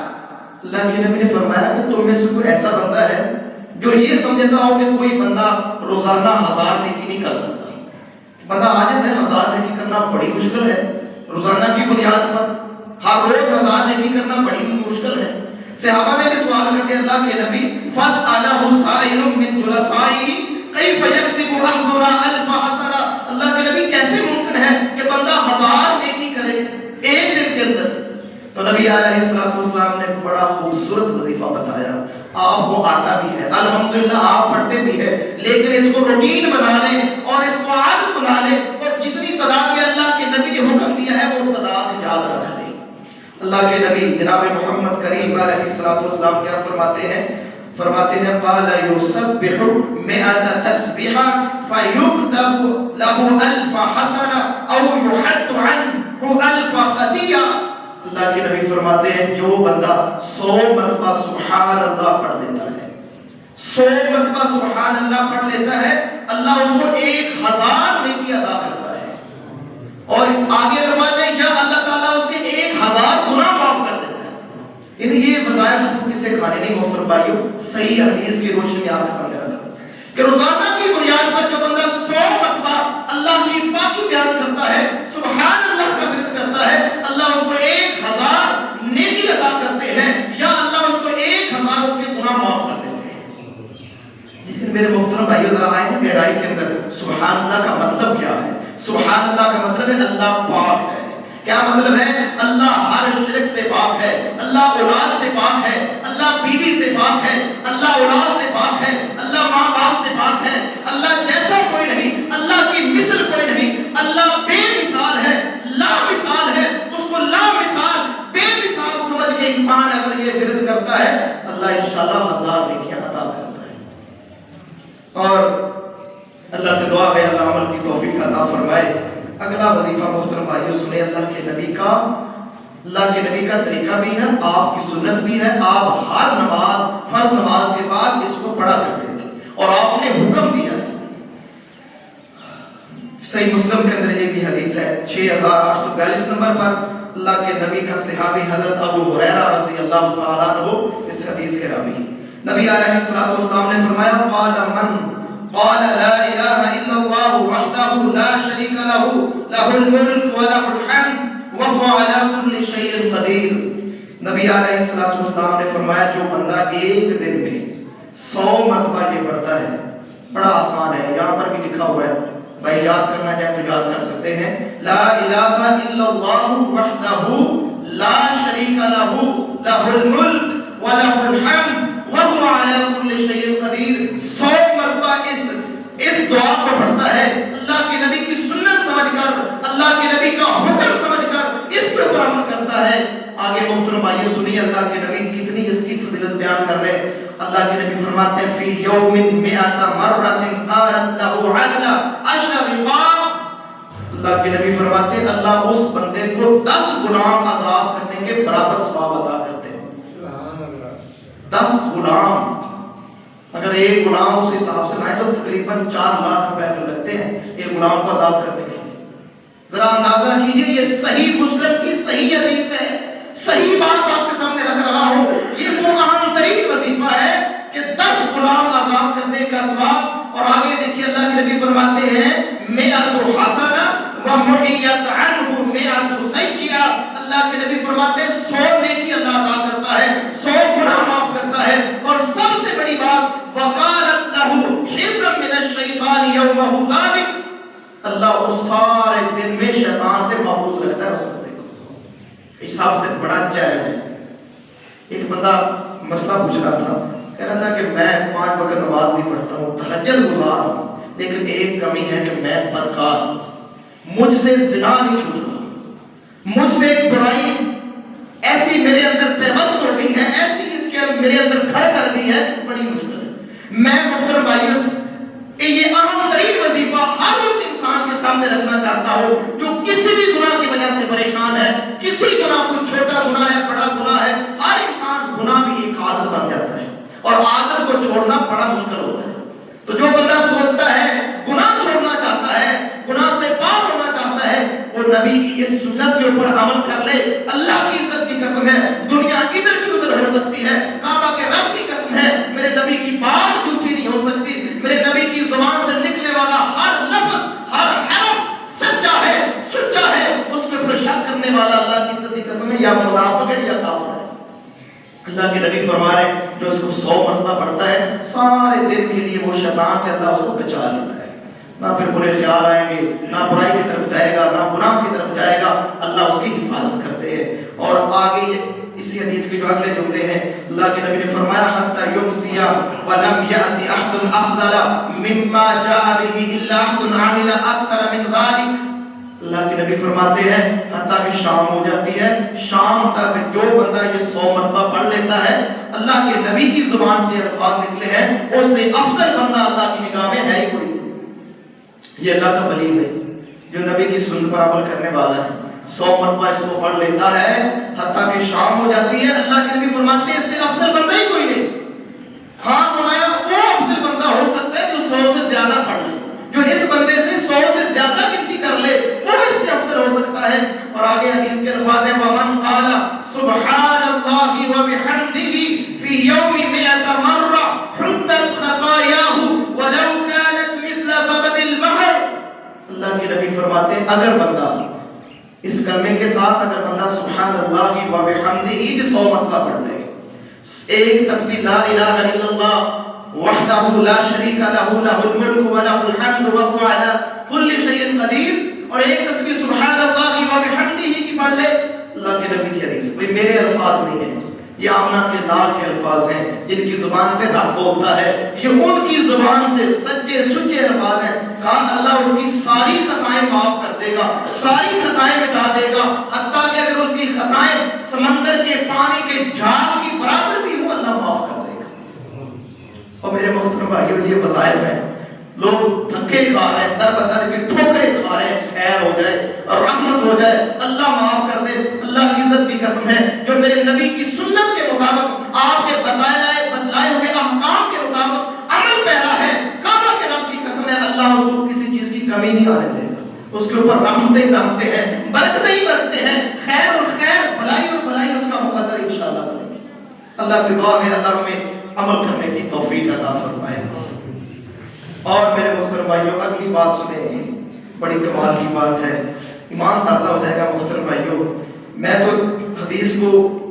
اللہ کے نبی نے فرمایا کہ تم میں سے کوئی ایسا بندہ ہے جو یہ سمجھتا ہو کہ کوئی بندہ روزانہ 1000 نیکی نہیں کر سکتا. بندہ عاجز ہے, 1000 نیکی کرنا بڑی مشکل ہے روزانہ کی بنیاد پر, ہر روز 1000 نیکی کرنا بڑی مشکل ہے. صحابہ نے بھی سوال کرتے اللہ کے نبی فَاسْأَلَهُ سَائِلٌ مِّن جُلَسَائِهِ كَيْفَ يَكْسِبُ أَحْدُنَا 1000 حَسَنَةً. اللہ کے نبی کیسے ممکن ہے کہ بندہ 1000 نیکی کرے ایک دن کے اندر. تو نبی علیہ السلام نے بڑا خوبصورت وظیفہ بتایا, آپ کو آتا بھی ہے الحمدللہ, آپ پڑھتے بھی ہے, لیکن اس کو روٹین بنا لیں اور اس کو عادت بنا لیں, اور جتنی تعداد میں اللہ کے نبی نے حکم دیا ہے وہ تعداد یاد رکھ لیں. اللہ کے نبی جناب محمد کریم علیہ السلام کیا فرماتے ہیں, فرماتے ہیں قال یسبح 100 تسبیحا فیکتب له 1000 حسنہ او یحط عنہ 1000 خطیہ. اللہ کے نبی فرماتے ہیں جو بندہ 100 مرتبہ سبحان اللہ پڑھ لیتا ہے, 100 مرتبہ سبحان اللہ پڑھ لیتا ہے, اللہ اس کو 1000 نیکی عطا کرتا ہے. اور آگے فرماتے ہیں یا اللہ تعالیٰ اس کے 1000 گناہ معاف کر دیتا ہے. یعنی یہ وظائف کو کسے کھانے نہیں محترم بھائیو, صحیح حدیث کی روشنی آپ کے سامنے رکھا کہ روزانہ کی بنیاد پر جو بندہ 100 مرتبہ اللہ کی پاکی بیان کرتا ہے, سبحان اللہ کا ورد کرتا ہے, اللہ اس کو 1000 نیکی عطا کرتے ہیں, یا اللہ اس کو 1000 اس کے گناہ معاف کر دیتے ہیں. لیکن میرے محترم بھائیو ذرا آئیں نا گہرائی کے اندر, سبحان اللہ کا مطلب کیا ہے؟ سبحان اللہ کا مطلب ہے اللہ پاک ہے. کیا مطلب ہے؟ اللہ ہر شرک سے پاک ہے, اللہ اولاد سے پاک ہے, اللہ بیوی سے پاک ہے, اللہ اولاد سے پاک ہے, اللہ ماں باپ سے پاک ہے, اللہ جیسا کوئی نہیں, اللہ کی مثل کوئی نہیں, اللہ بے مثال ہے, لا مثال ہے, اس کو لا مثال بے مثال سمجھ کے انسان اگر یہ ورد کرتا ہے اللہ انشاءاللہ 1000 نیکیاں عطا کرتا ہے. اور اللہ سے دعا ہے اللہ عمل کی توفیق عطا فرمائے. اگلا وظیفہ محترم بھائیو سنیں, اللہ کے نبی کا طریقہ بھی ہے, آپ کی سنت بھی ہے, آپ ہر نماز فرض نماز کے بعد اس کو پڑھا کرتے تھے اور آپ نے حکم دیا ہے. صحیح مسلم کے اندر یہ بھی حدیث ہے 6842 نمبر پر, اللہ کے نبی کا صحابی حضرت ابو ہریرہ رضی اللہ تعالیٰ عنہ اس حدیث کے راوی. نبی علیہ السلام نے فرمایا قال من قال لا الہ الا اللہ وحدہ لا شریک لہ لہ الملک وله الحمد وهو على كل شيء قدیر. نبی علیہ السلام نے فرمایا جو بندہ ایک دن میں 100 مرتبہ یہ پڑھتا ہے, بڑا آسان ہے, یہاں پر بھی لکھا ہوا ہے بھائی یاد کرنا چاہیں تو یاد کر سکتے ہیں. لا الہ الا اللہ وحدہ لا شریک لہ لہ الملک ولہ الحمد وہو علی کل شیء قدیر. 100 مرتبہ اس دعا کو پڑھتا ہے اللہ کے نبی کی سنت سمجھ کر, اللہ کے نبی کا حکم سمجھ کر اس کے اوپر عمل کرتا ہے. آگے محترم بھائیو سنیے اللہ کے نبی کتنی اس کی فضیلت بیان کر رہے ہیں. اللہ کے نبی فرماتے ہیں فی یوم مئۃ مرۃ قالت لہ عدل 10 رقاب. اللہ کے نبی فرماتے ہیں اللہ اس بندے کو 10 غلام آزاد کرنے کے برابر ثواب عطا کرتے ہیں. سبحان اللہ. 10 غلام, اگر ایک غلام اس حساب سے لائیں تو تقریباً 4 لاکھ روپے لگتے ہیں ایک غلام کو آزاد کرنے کے. ذرا اندازہ کیجئے, یہ صحیح مسلم کی صحیح حدیث ہے, صحیح بات آپ کے سامنے رکھ رہا ہوں. یہ وہ اہم ترین وظیفہ ہے کہ 10 غلام آزاد کرنے کا ثواب. اور آگے دیکھیے اللہ کے نبی فرماتے ہیں مئۃ حسنہ ومحیت عنہ مئۃ سیئہ. اللہ کے نبی فرماتے ہیں 100 نیکی اللہ عطا کرتا ہے, 100 گناہ معاف کرتا ہے. اور سب سے بڑی بات وقالت لہ حرزا من الشیطان یومہ ذلک, اللہ اس سارے دن میں شیطان سے محفوظ رکھتا ہے اس بندے کو. حساب سے بڑا چیلنج ہے. ایک بندہ مسئلہ پوچھ رہا تھا, کہہ رہا تھا کہ میں 5 وقت نماز نہیں پڑھتا ہوں, تہجد گزار ہوں, لیکن ایک کمی ہے کہ میں بدکار ہوں, مجھ سے زنا نہیں چھوٹ رہا, مجھ سے ایک برائی ایسی میرے اندر پیوست ہو گئی ہے, ایسی اس کے میرے اندر گھر کر گئی ہے, بڑی مشکل ہے. میں محترم بھائیو یہ اہم ترین وظیفہ ہر اس انسان کے سامنے رکھنا چاہتا ہوں جو کسی بھی گناہ کی وجہ سے پریشان ہے. کسی گناہ کو, چھوٹا گناہ ہے بڑا گناہ ہے, ہر انسان گناہ بھی ایک عادت بن جاتا ہے اور عادت کو چھوڑنا بڑا مشکل ہوتا ہے. تو جو بندہ سوچتا ہے گناہ چھوڑنا چاہتا ہے, گناہ سے پاک ہونا چاہتا ہے, وہ نبی کی اس سنت کے اوپر عمل کر لے. اللہ کی عزت کی قسم ہے دنیا ادھر کی ادھر ہو سکتی ہے, کعبہ کے رب کی قسم ہے میرے نبی کی بات جھوٹی نہیں ہو سکتی. میرے نبی کی زبان سے نکلنے والا ہر لفظ, ہر حرف سچا ہے, سچا ہے. اس کے اوپر شک کرنے والا اللہ کی عزت کی قسم ہے یا منافق ہے یا کافر ہے. اللہ کے نبی فرما رہے ہیں جو اس کو 100 مرتبہ پڑھتا ہے سارے دن کے لیے وہ شیطان سے اللہ اس کو بچا لیتا ہے. نہ پھر برے خیال آئیں گے, نہ برائی کی طرف جائے گا, نہ گناہ کی طرف جائے گا. اللہ اس کی حفاظت کرتے ہیں. اور آگے اسی حدیث کے جو اگلے جملے ہیں اللہ کے نبی نے فرمایا حتی یمسی ولم یأتی احد افضل مما جاء به الا احد عمل اکثر من ذلك. اللہ کے نبی فرماتے ہیں حتیٰ کہ شام ہو جاتی ہے, شام تک جو بندہ یہ 100 مرتبہ پڑھ لیتا ہے, اللہ کے نبی کی زبان سے الفاظ نکلے ہیں اس سے افضل بندہ اللہ کی نگاہ میں ہے ہی کوئی. یہ اللہ کا ولی ہے جو نبی کی سنت پر عمل کرنے والا ہے. 100 مرتبہ اس کو پڑھ لیتا ہے حتیٰ کہ شام ہو جاتی ہے. اللہ کے نبی فرماتے ہیں اس سے افضل بندہ ہی کوئی نہیں. ہاں فرمایا وہ افضل بندہ ہو سکتا ہے جو 100 سے زیادہ پڑھ لے, جو اس بندے سے 100 سے زیادہ گنتی کر لے وہ اس سے افضل ہو سکتا ہے. اور آگے حدیث کے الفاظ ہیں وَمَنْ قَالَ سُبْحَانَ اللَّهِ وَبِحَمْدِهِ فِي يَوْمِ 100 مَرَّةٍ حُطَّتْ خَطَايَاهُ وَلَوْ كَانَتْ مِثْلَ زَبَدِ الْبَحْرِ. اللہ کے نبی فرماتے ہیں اگر بندہ اس کلمے کے ساتھ اگر بندہ سبحان اللہ وبحمدہ بھی 100 مرتبہ پڑھ لے, ایک تسبیح لا الہ الا اللہ وحدہ لا شریک لہ لہ الملک ولہ الحمد وہو علی کل شیء قدیر, اور ایک تسبیح سبحان اللہ وبحمدہ کی پڑھ لے. اللہ کے نبی کی حدیث, بھئی میرے الفاظ نہیں ہیں, یہ آمنہ کے لال کے الفاظ ہیں جن کی زبان پہ رب بولتا ہے, یہ ان کی زبان سے سچے سچے الفاظ ہیں. کہا اللہ اس کی ساری خطائیں معاف کر دے گا, ساری خطائیں مٹا دے گا, حتیٰ کہ اگر اس کی خطائیں سمندر کے پانی کے جھاگ کی برابر بھی ہو اللہ معاف کر دے گا. اور میرے محترم بھائیو یہ وظائف ہیں, لوگ دھکے کھا رہے ہیں, در بدر کے ٹھوکریں کھا رہے ہیں, خیر ہو جائے اور رحمت ہو جائے, اللہ معاف کر دے. اللہ کی عزت کی قسم ہے جو میرے نبی کی سنت کے مطابق آپ کے بتلائے ہوئے احکام کے مطابق عمل پیرا ہے, کعبہ کے رب کی قسم ہے اللہ اس کو کسی چیز کی کمی نہیں آنے دے گا. اس کے اوپر رحمتیں ہی رحمتیں ہیں, برکتیں ہی برکتیں ہیں, خیر اور خیر, بھلائی اور بھلائی اس کا مقدر انشاءاللہ بنے گی. اللہ سے دعا ہے اللہ ہمیں عمل کرنے کی توفیق عطا فرمائے. اور میرے محترم بھائیوں اگلی بات سنیں, بڑی کمال کی بات ہے, ایمان تازہ ہو جائے گا. محترم بھائیوں میں تو حدیث کو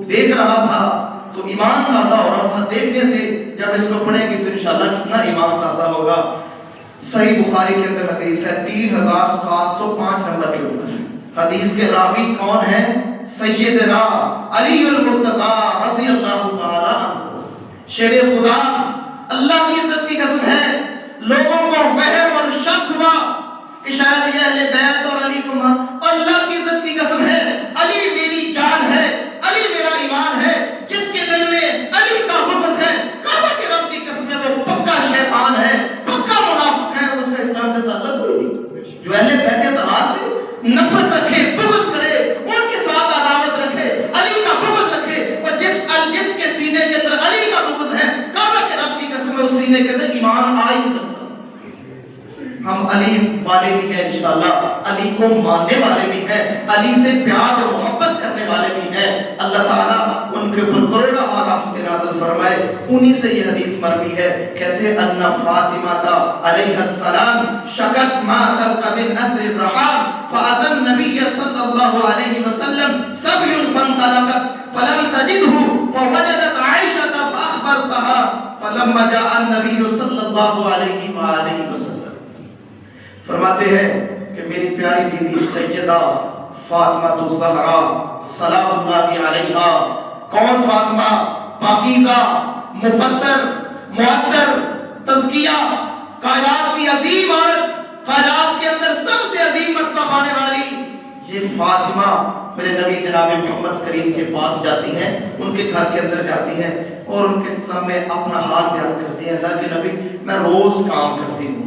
دیکھ رہا تھا تو ایمان تازہ ہو رہا تھا, دیکھنے سے جب اس کو پڑھیں گے تو انشاءاللہ کتنا ایمان تازہ ہوگا. صحیح بخاری کے اندر حدیث ہے 3705 نمبر کے اوپر. حدیث کے راوی کون ہیں؟ سیدنا علی المرتضی رضی اللہ تعالی عنہ. شیر خدا، اللہ کی عزت کی قسم ہے، لوگوں کو وہم اور شک ہوا کہ شاید یہ اہل بیت اور علی کو مان، اللہ کی عزت کی قسم ہے، علی میری جان ہے، علی میرا ایمان ہے. جس کے دل میں علی کا حکم ہے، کعبہ کے رب کی قسم ہے، وہ پکا شیطان ہے، پکا منافق ہے، اس کا اسلام سے تعلق کوئی نہیں. جو اہل بیت اطہار سے نفرت رکھے، بغض کرے، ان کے ساتھ عداوت رکھے، علی کا بغض رکھے، اور جس کے سینے کے اندر علی کا بغض ہے، کعبہ کے رب کی قسم ہے، اس سینے کے اندر ایمان آ ہی نہیں سکتا. ہم علی والے بھی ہیں انشاءاللہ، علی کو ماننے والے بھی ہیں، علی سے پیار اور محبت کرنے والے بھی ہیں. اللہ تعالیٰ ان کے اوپر کروڑا بار رحمت نازل فرمائے. انہی سے یہ حدیث مروی ہے، کہتے ہیں ان فاطمہ علیہ السلام شکت ما تلق من اثر الرحام فاتى النبي صلی اللہ علیہ وسلم سبی فانطلقت فلم تجده فوجدت عائشة فاخبرتها فلما جاء النبي صلی اللہ علیہ وآلہ وسلم. فرماتے ہیں کہ میری پیاری بیوی سیدہ فاطمہ الزہرا سلام اللہ علیہا. کون فاطمہ؟ پاکیزہ، مفسر، معطر، تزکیہ، کائنات کی عظیم عورت، کائنات کے اندر سب سے عظیم مرتبہ پانے والی. یہ فاطمہ میرے نبی جناب محمد کریم کے پاس جاتی ہیں، ان کے گھر کے اندر جاتی ہیں اور ان کے سامنے اپنا حال بیان کرتی ہیں. اللہ کے نبی، میں روز کام کرتی ہوں،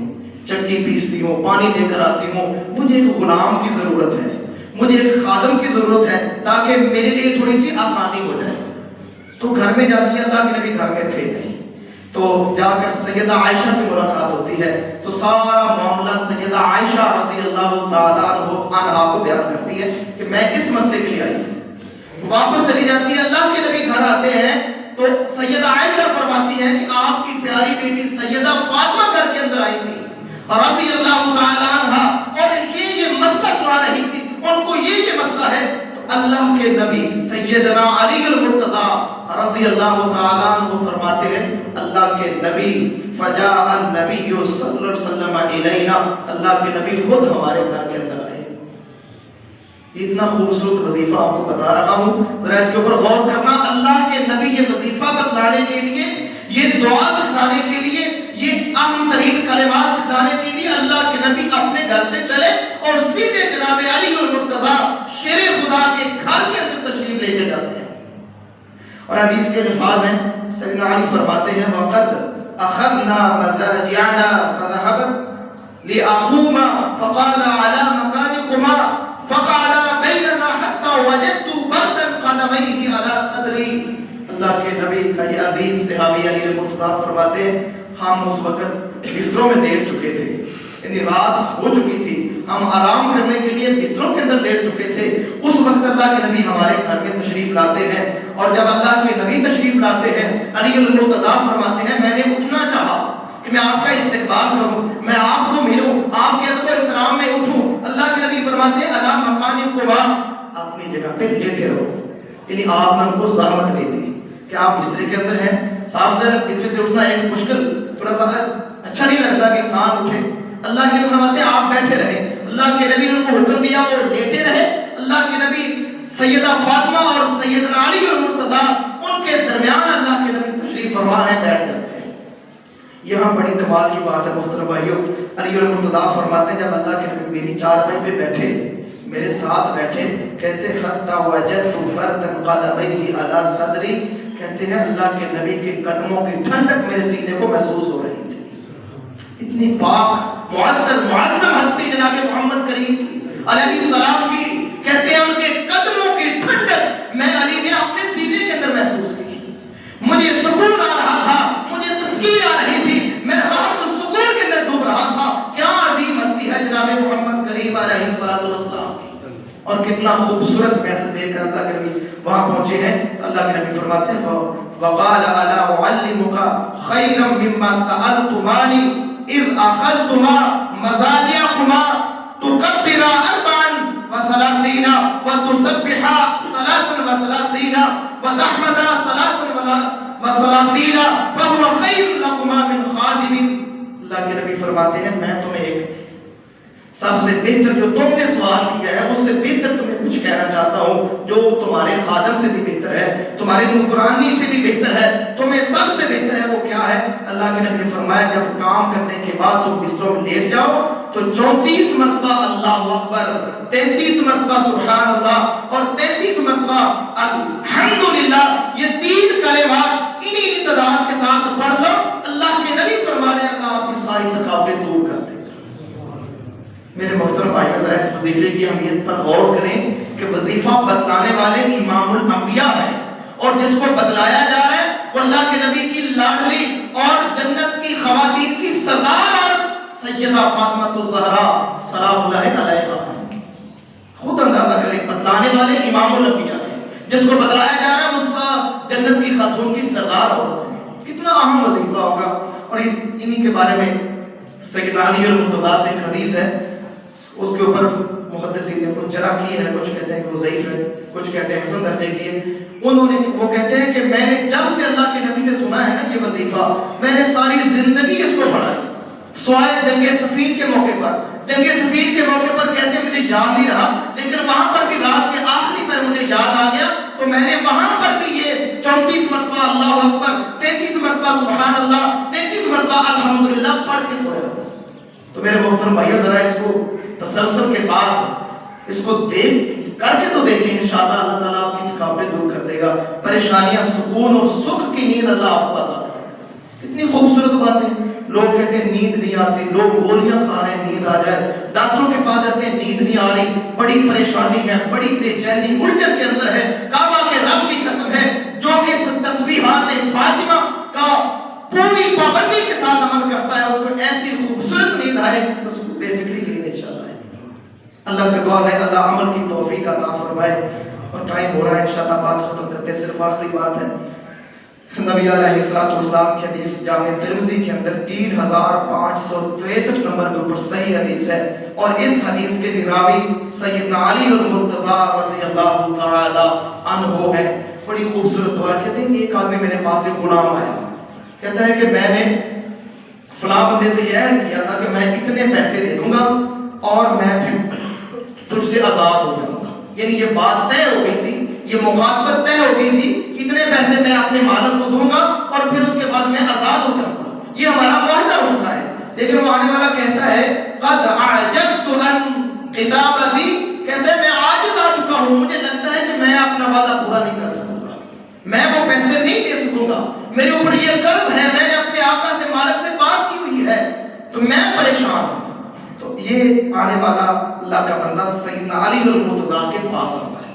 چکی پیستی ہوں، پانی لے کر آتی ہوں، مجھے ایک غلام کی ضرورت ہے، مجھے ایک خادم کی ضرورت ہے تاکہ میرے لیے تھوڑی سی آسانی ہو جائے. تو گھر میں جاتی ہے، اللہ کے نبی گھر میں تھے نہیں. تو جا کر سیدہ عائشہ سے ملاقات ہوتی ہے تو سارا معاملہ سیدہ عائشہ رضی اللہ تعالیٰ عنہا کو بیان کرتی ہے کہ میں اس مسئلے کے لیے آئی ہوں. واپس چلی جاتی ہے، اللہ کے نبی گھر آتے ہیں تو سیدہ عائشہ فرماتی ہیں کہ آپ کی پیاری بیٹی سیدہ فاطمہ گھر کے اندر آئی تھی رضی اللہ تعالیٰ عنہ اور یہ مسئلہ سنا رہی تھی، ان کو یہ مسئلہ ہے. تو اللہ کے نبی سیدنا علی المرتضی رضی اللہ تعالیٰ عنہ فرماتے ہیں، اللہ کے نبی فجاء النبی صلی اللہ علیہ وسلم الینا، اللہ کے نبی خود ہمارے گھر کے اندر آئے. اتنا خوبصورت وظیفہ آپ کو بتا رہا ہوں، ذرا اس کے اوپر غور کرنا. اللہ کے نبی یہ وظیفہ بتلانے کے لیے، یہ دعا سکھانے کے لیے، یہ اہم ترین کلمات سکھانے کے لیے اللہ کے نبی اپنے گھر سے چلے اور سیدھے جناب علی المرتضی شیر خدا کے گھر کے اندر تشریف لے کے جاتے ہیں. اور حدیث کے الفاظ ہیں، سیدنا علی فرماتے ہیں وقت اخذنا مزاجعنا فذهب لأقوم فقال على مكانكما فقعد بيننا حتى وجدت بردا قدميه على صدري. اللہ کے نبی کا یہ عظیم صحابی علی المرتضی فرماتے ہیں، ہم اس وقت بستروں میں لیٹ چکے تھے، یعنی رات ہو چکی تھی، ہم آرام کرنے کے لیے بستروں کے اندر لیٹ چکے تھے. اس وقت اللہ کے نبی ہمارے گھر میں تشریف لاتے ہیں اور جب اللہ کے نبی تشریف لاتے ہیں علی المرتضی فرماتے ہیں میں نے اٹھنا چاہا کہ میں آپ کا استقبال کروں، میں آپ کو ملوں، آپ کے ادب و احترام میں اٹھوں. اللہ کے نبی فرماتے ہیں الا مکانکما، اپنی جگہ پہ لیٹے رہو. یعنی آپ نے ان کو زحمت نہیں دی کہ آپ بستر کے اندر ہیں، صاف ظاہر بستر سے اٹھنا ایک مشکل، تھوڑا سا اچھا نہیں لگتا کہ انسان اٹھے. اللہ کے نبی فرماتے ہیں آپ بیٹھے رہے. اللہ کے نبی نے ان کو حکم دیا وہ لیٹے رہے. اللہ کے نبی سیدہ فاطمہ اور سیدنا علی المرتضی ان کے درمیان اللہ کے نبی تشریف فرما ہے، بیٹھ جاتے ہیں. یہاں بڑی کمال کی بات ہے محترم بھائیو. علی المرتضی فرماتے ہیں جب اللہ کے نبی میری چارپائی پہ بیٹھے، میرے ساتھ بیٹھے، کہتے حتی وجدت بردا قدمیہ علی صدری، کہتے ہیں اللہ کے نبی کے قدموں کی ٹھنڈک میرے سینے کو محسوس ہو رہی تھی. اتنی پاک معطر معظم ہستی جناب محمد کریم علیہ السلام کی، کہتے ہیں ان کے قدموں کی ٹھنڈک میں علی نے اپنے سینے کے اندر محسوس کی. مجھے سکون آ رہا تھا، مجھے تسکین آ رہی تھی، میں راحت اور سکون کے اندر ڈوب رہا تھا. کیا عظیم ہستی ہے جناب محمد کریم علیہ السلام کی، اور کتنا خوبصورت میسج دے کر اللہ کے نبی وہاں پہنچے ہیں. تو اللہ کے نبی فرماتے ہیں وقال الا اعلمك خيرا مما سالتماني اذ اخذتما مزاجعكما تكبرا 34 وتسبحا 33 وتحمدا 33 فهو خير لكما من خادم. اللہ کے نبی فرماتے ہیں میں تمہیں ایک سب سے بہتر جو تم نے سوال کیا ہے اس سے بہتر تمہیں کچھ کہنا چاہتا ہوں جو تمہارے خادم سے بھی بہتر ہے، تمہاری نوکرانی سے بھی بہتر ہے، تمہیں سب سے بہتر ہے۔ وہ کیا ہے؟ اللہ کے نبی نے فرمایا جب کام کرنے کے بعد تم بستروں میں لیٹ جاؤ تو 34 مرتبہ اللہ اکبر، 33 مرتبہ سبحان اللہ اور 33 مرتبہ الحمدللہ، یہ 3 کلمات انہی تعداد کے ساتھ پڑھ لو۔ اللہ کے نبی فرما رہے ہیں اللہ آپ کی ساری تھکاوٹیں دور کر دے گا۔ میرے محترم بھائیوں ذرا اس وظیفے کی اہمیت پر غور کریں کہ وظیفہ بتلانے والے امام الانبیاء ہیں اور جس کو بتلایا جا رہا ہے وہ اللہ کے نبی کی لاڈلی اور جنت کی خواتین کی سردار اور سیدہ فاطمہ الزہرا سلام اللہ علیہا۔ خود اندازہ کریں بتلانے والے امام الانبیاء ہیں، جس کو بتلایا جا رہا ہے وہ جنت کی خاتون کی سردار عورت ہے۔ کتنا اہم وظیفہ ہوگا۔ اور انہی کے بارے میں سیدنا علی المرتضیٰ سے ایک حدیث ہے، اس کے اوپر محدثین نے کچھ جرح کی ہے، کچھ کہتے ہیں کہ وہ ضعیف ہے، کچھ کہتے ہیں حسن درجے کی ہے۔ وہ کہتے ہیں کہ میں نے جب سے اللہ کے نبی سے سنا ہے نا یہ وظیفہ، میں نے ساری زندگی اس کو پڑھا ہے، سوائے جنگ صفین کے موقع پر۔ جنگ صفین کے موقع پر کہتے ہیں مجھے یاد نہیں رہا، لیکن وہاں پر بھی رات کے آخری پر مجھے یاد آ گیا تو میں نے وہاں پر بھی یہ 34 مرتبہ اللہ اکبر، 33 مرتبہ سبحان اللہ، 33 مرتبہ الحمدللہ پڑھ کے سویا۔ تو میرے محترم بھائیوں ذرا اس کو تسلسل کے ساتھ اس کو دیکھ کر کے تو دیکھیں، انشاءاللہ اللہ تعالیٰ آپ کی تھکاوٹیں دور کر دے گا، پریشانیاں سکون اور سکھ کی نیند اللہ آپ کو عطا کرے گا۔ کتنی خوبصورت بات ہے۔ لوگ کہتے ہیں نیند نہیں آتی، لوگ گولیاں کھا رہے ہیں نیند آ جائے، ڈاکٹروں کے پاس جاتے ہیں نیند نہیں آ رہی، بڑی پریشانی ہے، بڑی بے چینی الجھن کے اندر ہے۔ کعبہ کے رب کی قسم ہے جو اس تسبیحات فاطمہ کا پوری پابندی کے ساتھ عمل کرتا ہے اس کو ایسی خوبصورت نیند آئے اس کو بے فکری کی نیند انشاءاللہ ہے۔ اللہ سے دعا ہے اللہ عمل کی توفیق عطا فرمائے۔ اور ٹائم ہو رہا ہے انشاءاللہ بات ختم کرتے ہیں، صرف آخری بات ہے۔ نبی علیہ السلام کی حدیث جامع ترمذی کے اندر 3563 نمبر کے اوپر صحیح حدیث ہے، اور اس حدیث کے بھی راوی سیدنا علی المرتضیٰ رضی اللہ تعالی عنہ ہے۔ بڑی خوبصورت دعا کہتے ہیں کہ ایک آدمی میرے پاس ایک غلام آیا، کہتا ہے کہ میں نے فلاں بندے سے یہ عہد کیا تھا کہ میں اتنے پیسے دے دوں گا اور میں پھر تجھ سے آزاد ہو جاؤں گا، یعنی یہ بات طے ہو گئی تھی، یہ مخاطبت طے ہو گئی تھی، اتنے پیسے میں اپنے مالک کو دوں گا اور پھر اس کے بعد میں آزاد ہو جاؤں گا، یہ ہمارا معاہدہ ہو چکا ہے۔ لیکن وہ آنے والا کہتا ہے قد اعجزت عن خطابتی، کہتا ہے میں عاجز آ چکا ہوں، مجھے لگتا ہے کہ میں اپنا وعدہ پورا نہیں کر سکوں گا، میں وہ پیسے نہیں دے سکوں گا، میرے اوپر یہ قرض ہے، میں نے اپنے آقا سے مالک سے بات کی ہوئی ہے تو میں پریشان ہوں۔ تو یہ آنے والا اللہ کا بندہ سیدنا علی المرتضیٰ کے پاس آتا ہے،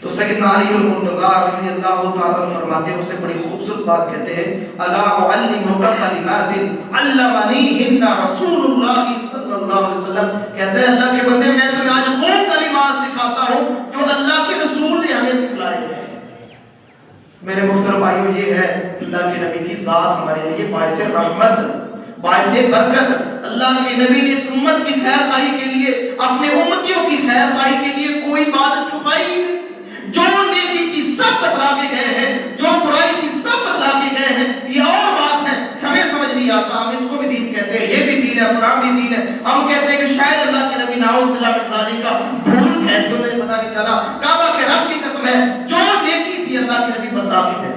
تو سیدنا علی المرتضیٰ رضی اللہ تعالیٰ فرماتے ہیں، اسے بڑی خوبصورت بات کہتے ہیں، الا اعلمک کلمات علمنیہن رسول اللہ صلی اللہ علیہ وسلم، کہتے ہیں اللہ کے بندے میں تمہیں آج وہ کلمات سکھاتا ہوں جو اللہ کے رسول نے ہمیں سکھلائے ہیں۔ میرے محترم بھائیو یہ ہے اللہ کے نبی کی ذات ہمارے لیے باعث رحمت، باعث برکت۔ اللہ کے نبی نے اس امت کی خیر خواہی کے لیے، اپنے امتیوں کی خیر خواہی کے لیے کوئی بات چھپائی نہیں، جو نیکی تھی سب بتلا کے گئے ہیں، جو برائی تھی سب بتلا کے گئے ہیں۔ یہ اور بات ہے ہمیں سمجھ نہیں آتا، ہم اس کو بھی دین کہتے ہیں، یہ بھی دین ہے، فلاں بھی دین ہے، ہم کہتے ہیں کہ شاید اللہ کے نبی نعوذ باللہ من ذالک کا بھول ہے تو مجھے پتہ نہیں چلا۔ کعبہ کے رب کی قسم ہے جو نیکی تھی اللہ کے نبی بتلا کے گئے،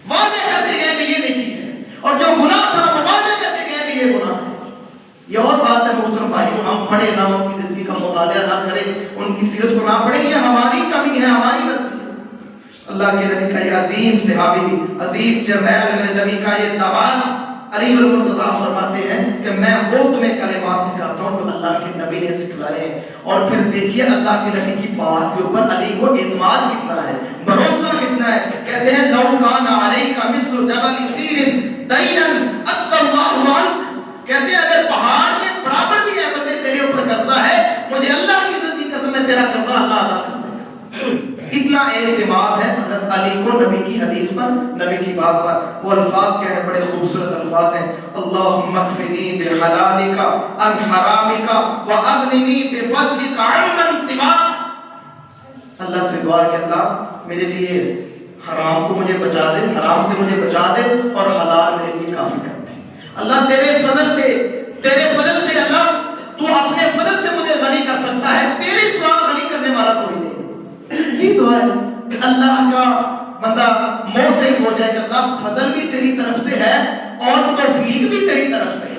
واضح کر کے گئے کہ یہ نیکی ہے، اور جو گناہ تھا وہ واضح کر کے گئے کہ یہ گناہ ہے۔ یہ اور بات ہے محترم بھائیوں، ہم پڑھے نہ ان کی زندگی کا مطالعہ نہ کریں، ان کی سیرت کو نہ پڑھیں، یہ ہماری کمی ہے، ہماری غلطی ہے۔ اللہ کے نبی کا یہ عظیم صحابی، عظیم جرنیل میرے نبی کا یہ داماد علی المرتضیٰ فرماتے ہیں کہ میں وہ تمہیں کلمات سکھاتا ہوں جو اللہ کے نبی نے سکھلائے ہیں۔ اور پھر دیکھیے اللہ کے نبی کی بات کے اوپر علی کو اعتماد کتنا ہے، بھروسہ کتنا ہے۔ کہتے ہیں لو کان علیک مثل جبل سیر دینا ادى اللہ عنک، کہتے ہیں اگر پہاڑ کے برابر بھی ہے بندے تیرے اوپر قرضہ ہے، مجھے اللہ کی عزت کی قسم ہے تیرا قرضہ اللہ ادا کر دے گا۔ اتنا اعتماد ہے حضرت علی کو نبی کی حدیث پر، نبی کی بات پر۔ وہ الفاظ کیا ہے، بڑے خوبصورت الفاظ ہیں، اللہم اکفنی بحلالک عن حرامک واغننی بفضلک عمن سواک۔ اللہ سے دعا کہ اللہ میرے لیے حرام کو مجھے بچا دے، حرام سے مجھے بچا دے، اور حلال میرے لیے کافی کر دے۔ اللہ تیرے فضل سے اللہ تو اپنے فضل سے مجھے غنی کر سکتا ہے، تیرے سوا غنی کرنے والا کوئی نہیں۔ یہ دعا ہے کہ اللہ کا بندہ موت نہیں ہو جائے کہ اللہ فضل بھی تیری طرف سے ہے اور توفیق بھی تیری طرف سے ہے۔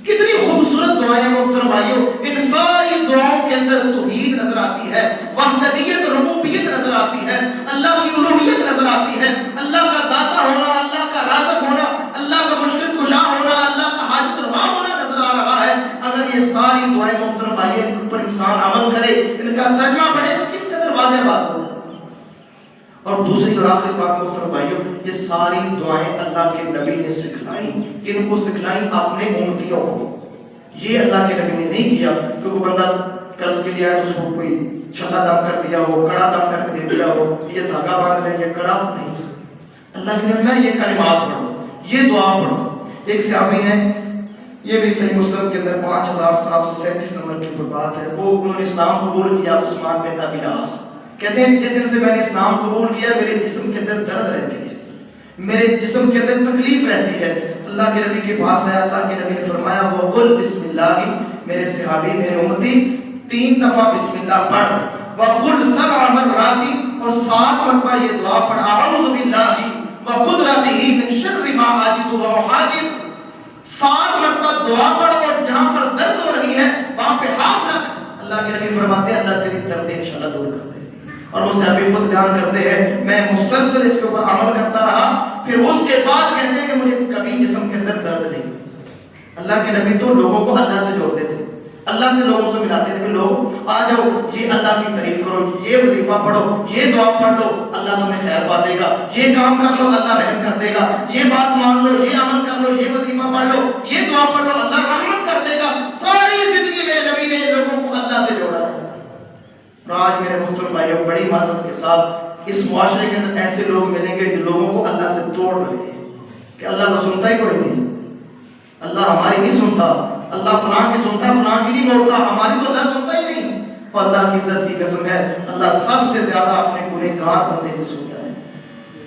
کتنی خوبصورت دعائیں محترم بھائیوں، ان ساری دعاؤں کے اندر توحید نظر آتی ہے، وحدانیت ربوبیت نظر آتی ہے، اللہ کی الوہیت نظر آتی ہے، اللہ کا داتا ہونا، اللہ کا رازق ہونا، اللہ کا مشکل کشا ہونا، اللہ کا حاجت روا ہونا نظر آ رہا ہے۔ اگر یہ ساری دعائیں محترم بھائیوں ان کے اوپر انسان عمل کرے، ان کا ترجمہ پڑھے تو کس قدر واضح بات ہو جائے۔ اور دوسری اور آخری بات محترم بھائیوں، یہ ساری دعائیں اللہ کے نبی نے سکھلائیں، کن کو سکھلائیں؟ اپنے امتیوں کو۔ یہ اللہ کے نبی نے نہیں کیا کہ کوئی بندہ قرض کے لیے آئے اس کو کوئی چھلا دم کر دیا ہو، کڑا دم کر کے دے دیا ہو، یہ دھاگا باندھ لے، یہ کڑا نہیں۔ اللہ کے نبی میں یہ کلمات پڑھو، یہ دعا پڑھو۔ ایک صحابی ہیں، یہ بھی صحیح مسلم کے اندر 5737 نمبر کی بات ہے، وہ انہوں نے اسلام قبول کیا، عثمان بن ابی العاص کہتے ہیں جس دن سے میں نے اسلام قبول کیا میرے جسم کے اندر درد رہتی ہے، میرے جسم کے اندر تکلیف رہتی ہے۔ اللہ کے نبی کے پاس آیا، اللہ کے نبی نے فرمایا وقل بسم اللہ، میرے صحابی میرے امتی 3 دفعہ بسم اللہ پڑھ، وقل 7 مرات، اور 7 مرتبہ یہ دعا پڑھ، اعوذ باللہ وقدرتہ من شر ما اجد واحاذر۔ 7 مرتبہ دعا پڑھ اور جہاں پر درد ہو رہی ہے وہاں پہ ہاتھ رکھ۔ اللہ کے نبی فرماتے ہیں اللہ تیری درد انشاءاللہ دور کر دے۔ اور وہ صحابی خود بیان کرتے ہیں میں مسلسل اس کے اوپر عمل کرتا رہا، پھر اس کے بعد کہتے ہیں کہ مجھے کبھی جسم کے اندر درد نہیں۔ اللہ کے نبی تو لوگوں کو اللہ سے جوڑتے تھے، اللہ سے لوگوں سے ملاتے تھے کہ لوگ آ جاؤ یہ اللہ کی تعریف کرو، یہ وظیفہ پڑھو، یہ دعا پڑھ لو اللہ تمہیں خیر پا دے گا، یہ کام کر لو اللہ رحم کر دے گا، یہ بات مان لو، یہ عمل کر لو، یہ وظیفہ پڑھ لو، یہ دعا پڑھ لو اللہ رحمت کر دے گا۔ ساری زندگی میں نبی نے لوگوں کو اللہ سے جوڑا ہے۔ اور آج میرے محترم بھائیوں بڑی معذرت کے ساتھ اس معاشرے کے اندر ایسے لوگ ملیں گے جو لوگوں کو اللہ سے توڑ رہے ہیں کہ اللہ کو سنتا ہی کوئی نہیں، اللہ ہماری نہیں سنتا، اللہ فلاں کی سنتا ہے فلاں کی نہیں موڑتا، ہماری تو اللہ سنتا ہی نہیں۔ اور اللہ کی عزت کی قسم ہے اللہ سب سے زیادہ اپنے گنہگار بندے کی سنتا ہے۔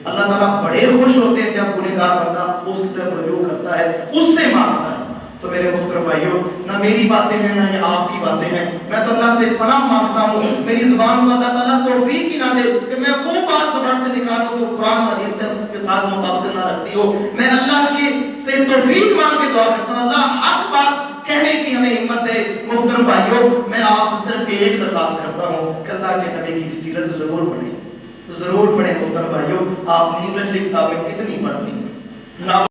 اللہ تعالیٰ بڑے خوش ہوتے ہیں جب گنہگار بندہ اس کی طرف رجوع کرتا ہے، اس سے مانگتا ہے۔ تو میرے محترم بھائیوں نہ میری باتیں ہیں نہ یہ آپ کی باتیں ہیں، میں تو اللہ سے پناہ مانگتا ہوں میری زبان کو اللہ تعالیٰ توفیق ہی نہ دے کہ میں وہ بات زبان سے نکالوں جو قرآن حدیث کے ساتھ مطابقت نہ رکھتی ہو۔ میں اللہ کی سے توفیق مانگ کے دعا کرتا ہوں اللہ حق بات کہنے کی ہمیں ہمت دے۔ محترم بھائیوں میں آپ سے صرف ایک درخواست کرتا ہوں کہ اللہ کے نبی کی سیرت ضرور پڑھیں، ضرور پڑھیں۔ محترم بھائیوں آپ نے انگلش کی کتابیں کتنی پڑھتی ہیں؟